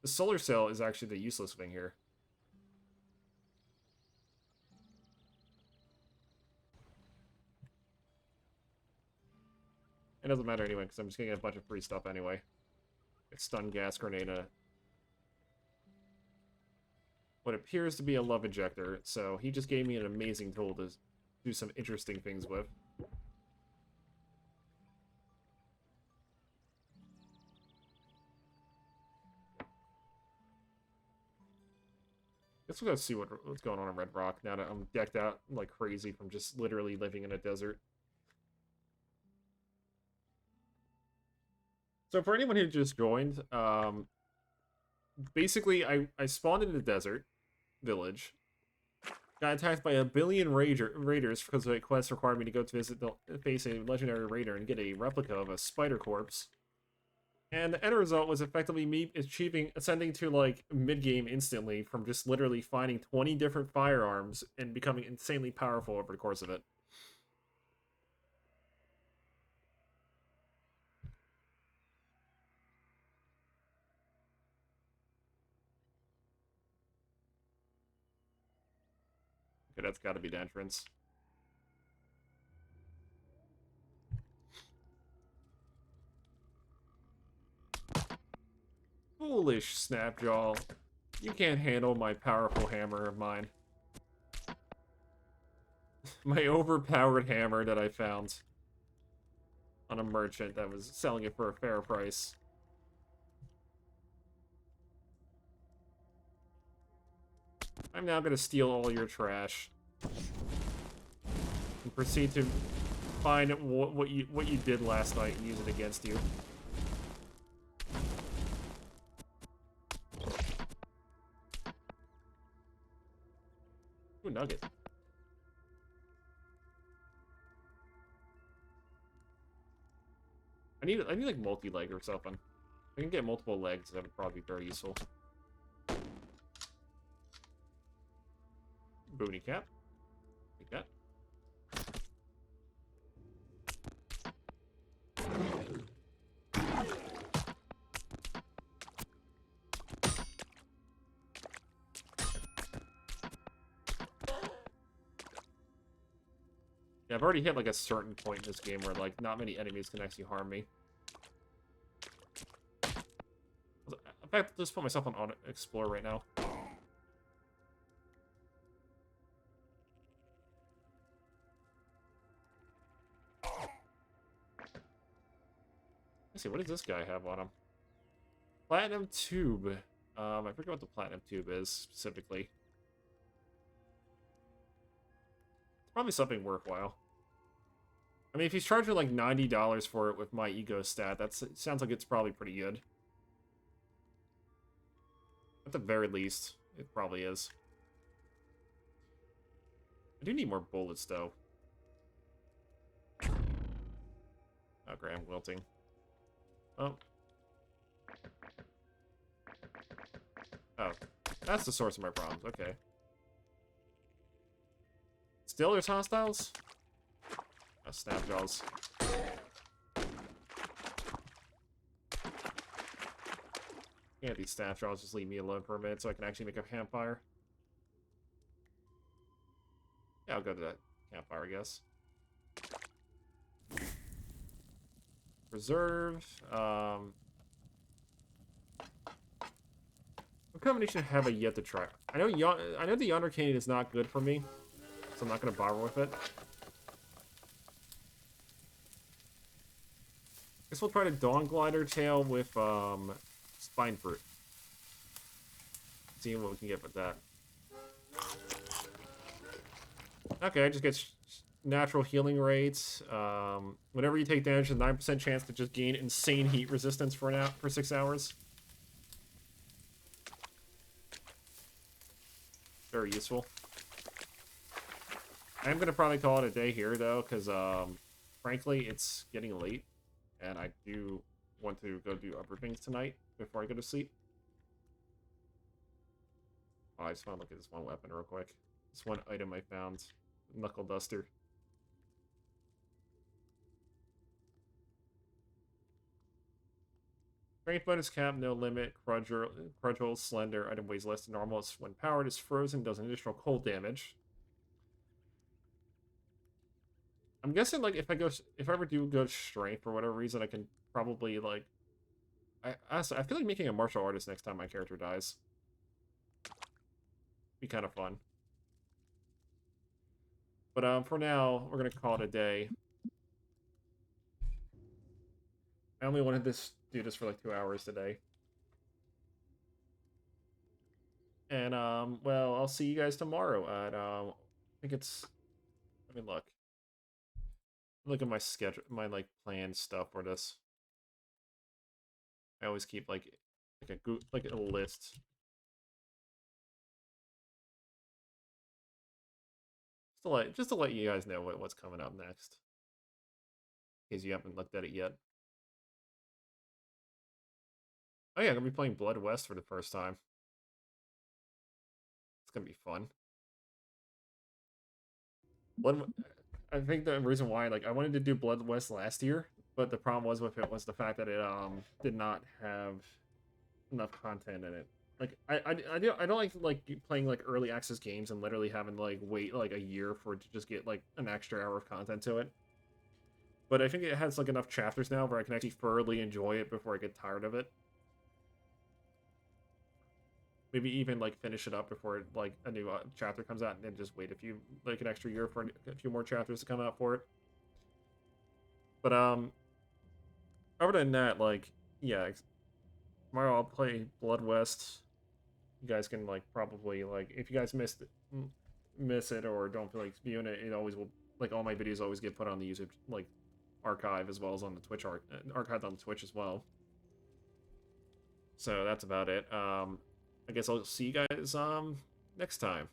The solar cell is actually the useless thing here. It doesn't matter anyway, because I'm just gonna get a bunch of free stuff anyway. It's stun gas grenade, what appears to be a love injector, so he just gave me an amazing tool to do some interesting things with. Let's go see what's going on in Red Rock now that I'm decked out like crazy from just literally living in a desert. So for anyone who just joined, basically I spawned in the desert village, got attacked by a billion raiders because a quest required me to go to face a legendary raider and get a replica of a spider corpse. And the end result was effectively me ascending to, like, mid-game instantly from just literally finding 20 different firearms and becoming insanely powerful over the course of it. Okay, that's gotta be the entrance. Foolish Snapjaw. You can't handle my powerful hammer of mine. My overpowered hammer that I found on a merchant that was selling it for a fair price. I'm now gonna steal all your trash and proceed to find what you did last night and use it against you. Ooh, nugget. I need like multi-leg or something. If I can get multiple legs, that would probably be very useful. Booty cap. Like that. Yeah, I've already hit like a certain point in this game where like not many enemies can actually harm me. In fact, I'll just put myself on Auto Explore right now. Let's see, what does this guy have on him? Platinum tube. I forget what the platinum tube is specifically. It's probably something worthwhile. I mean, if he's charging like $90 for it with my ego stat, it sounds like it's probably pretty good. At the very least, it probably is. I do need more bullets, though. Oh, Graham wilting. Oh. Oh. That's the source of my problems. Okay. Still there's hostiles? Oh, snapjaws. Yeah, these snapjaws just leave me alone for a minute so I can actually make a campfire. Yeah, I'll go to that campfire, I guess. Reserve. What combination have I yet to try? I know the Yonder Canyon is not good for me, so I'm not gonna bother with it. Guess we'll try the Dawn Glider tail with Spine Fruit. See what we can get with that. Okay, I just get natural healing rates. Whenever you take damage, there's a 9% chance to just gain insane heat resistance for 6 hours. Very useful. I'm gonna probably call it a day here though, because frankly, it's getting late, and I do want to go do other things tonight before I go to sleep. Oh, I just want to look at this one weapon real quick. This one item I found. Knuckle Duster. Strength bonus cap, no limit. Crudgel, slender. Item weighs less than normal. When powered, is frozen. Does an additional cold damage. I'm guessing like if I ever do go strength for whatever reason, I can probably like. I feel like making a martial artist next time my character dies. Be kind of fun. But for now, we're gonna call it a day. I only wanted to do this for like 2 hours today. And well, I'll see you guys tomorrow at I think it's. Let me look. Look at my schedule, my like planned stuff for this. I always keep like a list. Just to let you guys know what's coming up next, in case you haven't looked at it yet. Oh yeah, I'm gonna be playing Blood West for the first time. It's gonna be fun. I think the reason why, like, I wanted to do Blood West last year, but the problem was with it was the fact that it did not have enough content in it. Like, I don't like playing like early access games and literally having to like wait like a year for it to just get like an extra hour of content to it. But I think it has like enough chapters now where I can actually thoroughly enjoy it before I get tired of it. maybe even like finish it up before like a new chapter comes out, and then just wait a few like an extra year for a few more chapters to come out for it. But other than that, like yeah, tomorrow I'll play Blood West. You guys can like probably like if you guys miss it or don't feel like viewing it, it always will like all my videos always get put on the YouTube like archive as well as on the Twitch archived on Twitch as well. So that's about it. I guess I'll see you guys next time.